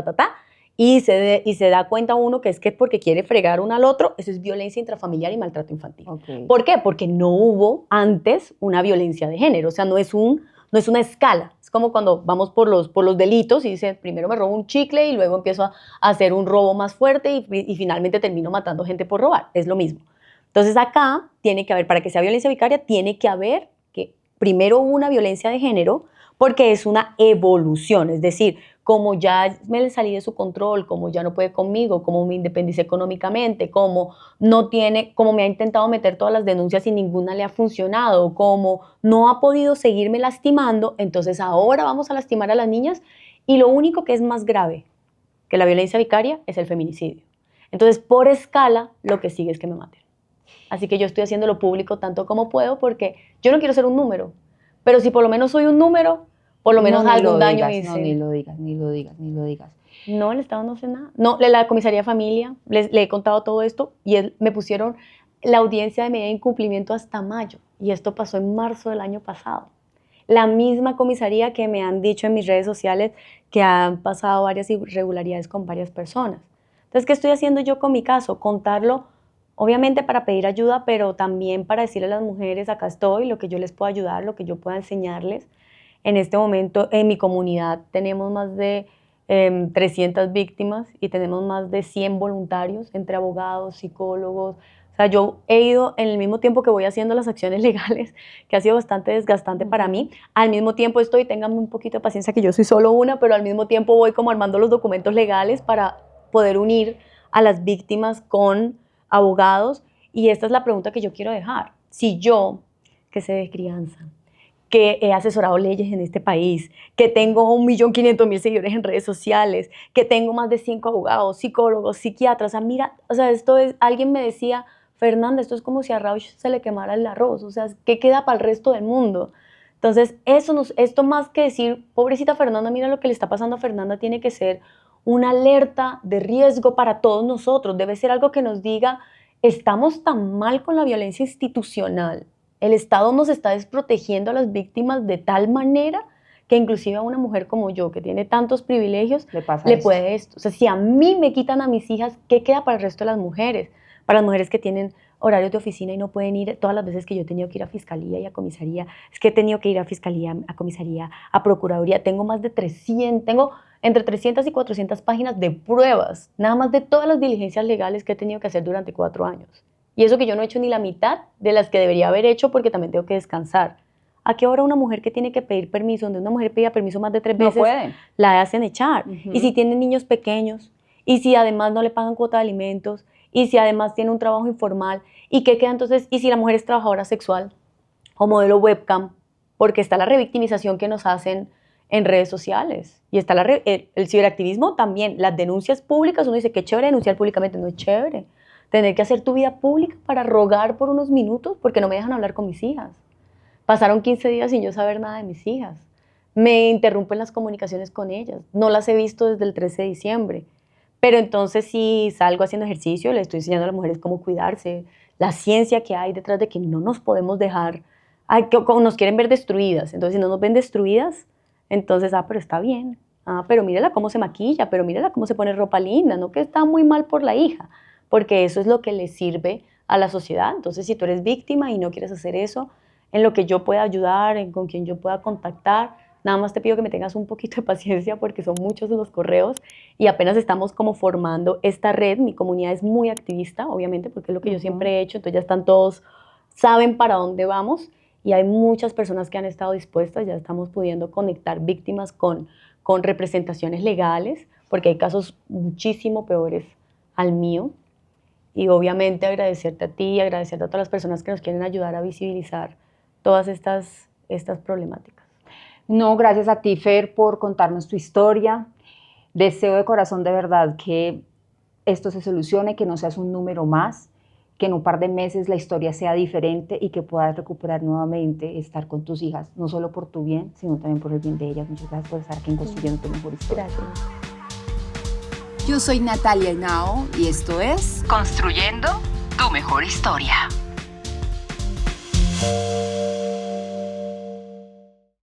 y se da cuenta uno que es que porque quiere fregar uno al otro, eso es violencia intrafamiliar y maltrato infantil. Okay. ¿Por qué? Porque no hubo antes una violencia de género, o sea, no es una escala. Es como cuando vamos por los delitos y dice, primero me robo un chicle y luego empiezo a hacer un robo más fuerte y finalmente termino matando gente por robar. Es lo mismo. Entonces acá tiene que haber, para que sea violencia vicaria, tiene que haber que primero hubo una violencia de género, porque es una evolución, es decir, como ya me salí de su control, como ya no puede conmigo, como me independicé económicamente, como me ha intentado meter todas las denuncias y ninguna le ha funcionado, como no ha podido seguirme lastimando, entonces ahora vamos a lastimar a las niñas, y lo único que es más grave que la violencia vicaria es el feminicidio. Entonces, por escala, lo que sigue es que me maten. Así que yo estoy haciendo lo público tanto como puedo, porque yo no quiero ser un número, pero si por lo menos soy un número, por lo menos algún daño hice. No, ni lo digas. No, el Estado no hace nada. No, la comisaría de familia, le he contado todo esto y me pusieron la audiencia de medida de incumplimiento hasta mayo. Y esto pasó en marzo del año pasado. La misma comisaría que me han dicho en mis redes sociales que han pasado varias irregularidades con varias personas. Entonces, ¿qué estoy haciendo yo con mi caso? Contarlo, obviamente para pedir ayuda, pero también para decirle a las mujeres, acá estoy, lo que yo les puedo ayudar, lo que yo pueda enseñarles. En este momento, en mi comunidad, tenemos más de 300 víctimas y tenemos más de 100 voluntarios, entre abogados, psicólogos. O sea, yo he ido en el mismo tiempo que voy haciendo las acciones legales, que ha sido bastante desgastante para mí. Al mismo tiempo ténganme un poquito de paciencia, que yo soy solo una, pero al mismo tiempo voy como armando los documentos legales para poder unir a las víctimas con abogados. Y esta es la pregunta que yo quiero dejar. Si yo, que sé de crianza, que he asesorado leyes en este país, que tengo 1.500.000 seguidores en redes sociales, que tengo más de 5 abogados, psicólogos, psiquiatras, o sea, mira, o sea, alguien me decía, Fernanda, esto es como si a Rauch se le quemara el arroz, o sea, ¿qué queda para el resto del mundo? Entonces, esto más que decir, pobrecita Fernanda, mira lo que le está pasando a Fernanda, tiene que ser una alerta de riesgo para todos nosotros, debe ser algo que nos diga, estamos tan mal con la violencia institucional, el Estado nos está desprotegiendo a las víctimas de tal manera que inclusive a una mujer como yo, que tiene tantos privilegios, le puede esto. O sea, si a mí me quitan a mis hijas, ¿qué queda para el resto de las mujeres? Para las mujeres que tienen horarios de oficina y no pueden ir, todas las veces que yo he tenido que ir a fiscalía y a comisaría, es que he tenido que ir a fiscalía, a comisaría, a procuraduría, tengo entre 300 y 400 páginas de pruebas, nada más de todas las diligencias legales que he tenido que hacer durante 4 años. Y eso que yo no he hecho ni la mitad de las que debería haber hecho porque también tengo que descansar. ¿A qué hora una mujer que tiene que pedir permiso, donde una mujer pide permiso más de 3 veces, la hacen echar? Y si tienen niños pequeños, y si además no le pagan cuota de alimentos, y si además tiene un trabajo informal, ¿y qué queda entonces? Y si la mujer es trabajadora sexual o modelo webcam, porque está la revictimización que nos hacen en redes sociales, y está el ciberactivismo también, las denuncias públicas, uno dice, qué chévere denunciar públicamente, no es chévere. Tener que hacer tu vida pública para rogar por unos minutos porque no me dejan hablar con mis hijas. Pasaron 15 días sin yo saber nada de mis hijas. Me interrumpen las comunicaciones con ellas. No las he visto desde el 13 de diciembre. Pero entonces si salgo haciendo ejercicio, le estoy enseñando a las mujeres cómo cuidarse, la ciencia que hay detrás de que no nos podemos dejar nos quieren ver destruidas. Entonces, si no nos ven destruidas, entonces, pero está bien. Pero mírala cómo se maquilla, pero mírala cómo se pone ropa linda, no que está muy mal por la hija, porque eso es lo que le sirve a la sociedad. Entonces, si tú eres víctima y no quieres hacer eso, en lo que yo pueda ayudar, con quien yo pueda contactar, nada más te pido que me tengas un poquito de paciencia porque son muchos los correos y apenas estamos como formando esta red. Mi comunidad es muy activista, obviamente, porque es lo que yo siempre he hecho, entonces ya están todos, saben para dónde vamos y hay muchas personas que han estado dispuestas, ya estamos pudiendo conectar víctimas con representaciones legales, porque hay casos muchísimo peores al mío. Y obviamente agradecerte a ti y agradecerte a todas las personas que nos quieren ayudar a visibilizar todas estas problemáticas. No, gracias a ti, Fer, por contarnos tu historia. Deseo de corazón, de verdad, que esto se solucione, que no seas un número más, que en un par de meses la historia sea diferente y que puedas recuperar nuevamente estar con tus hijas, no solo por tu bien, sino también por el bien de ellas. Muchas gracias por estar aquí en Construyendo tu Mejor Historia. Gracias. Yo soy Natalia Henao y esto es Construyendo tu Mejor Historia.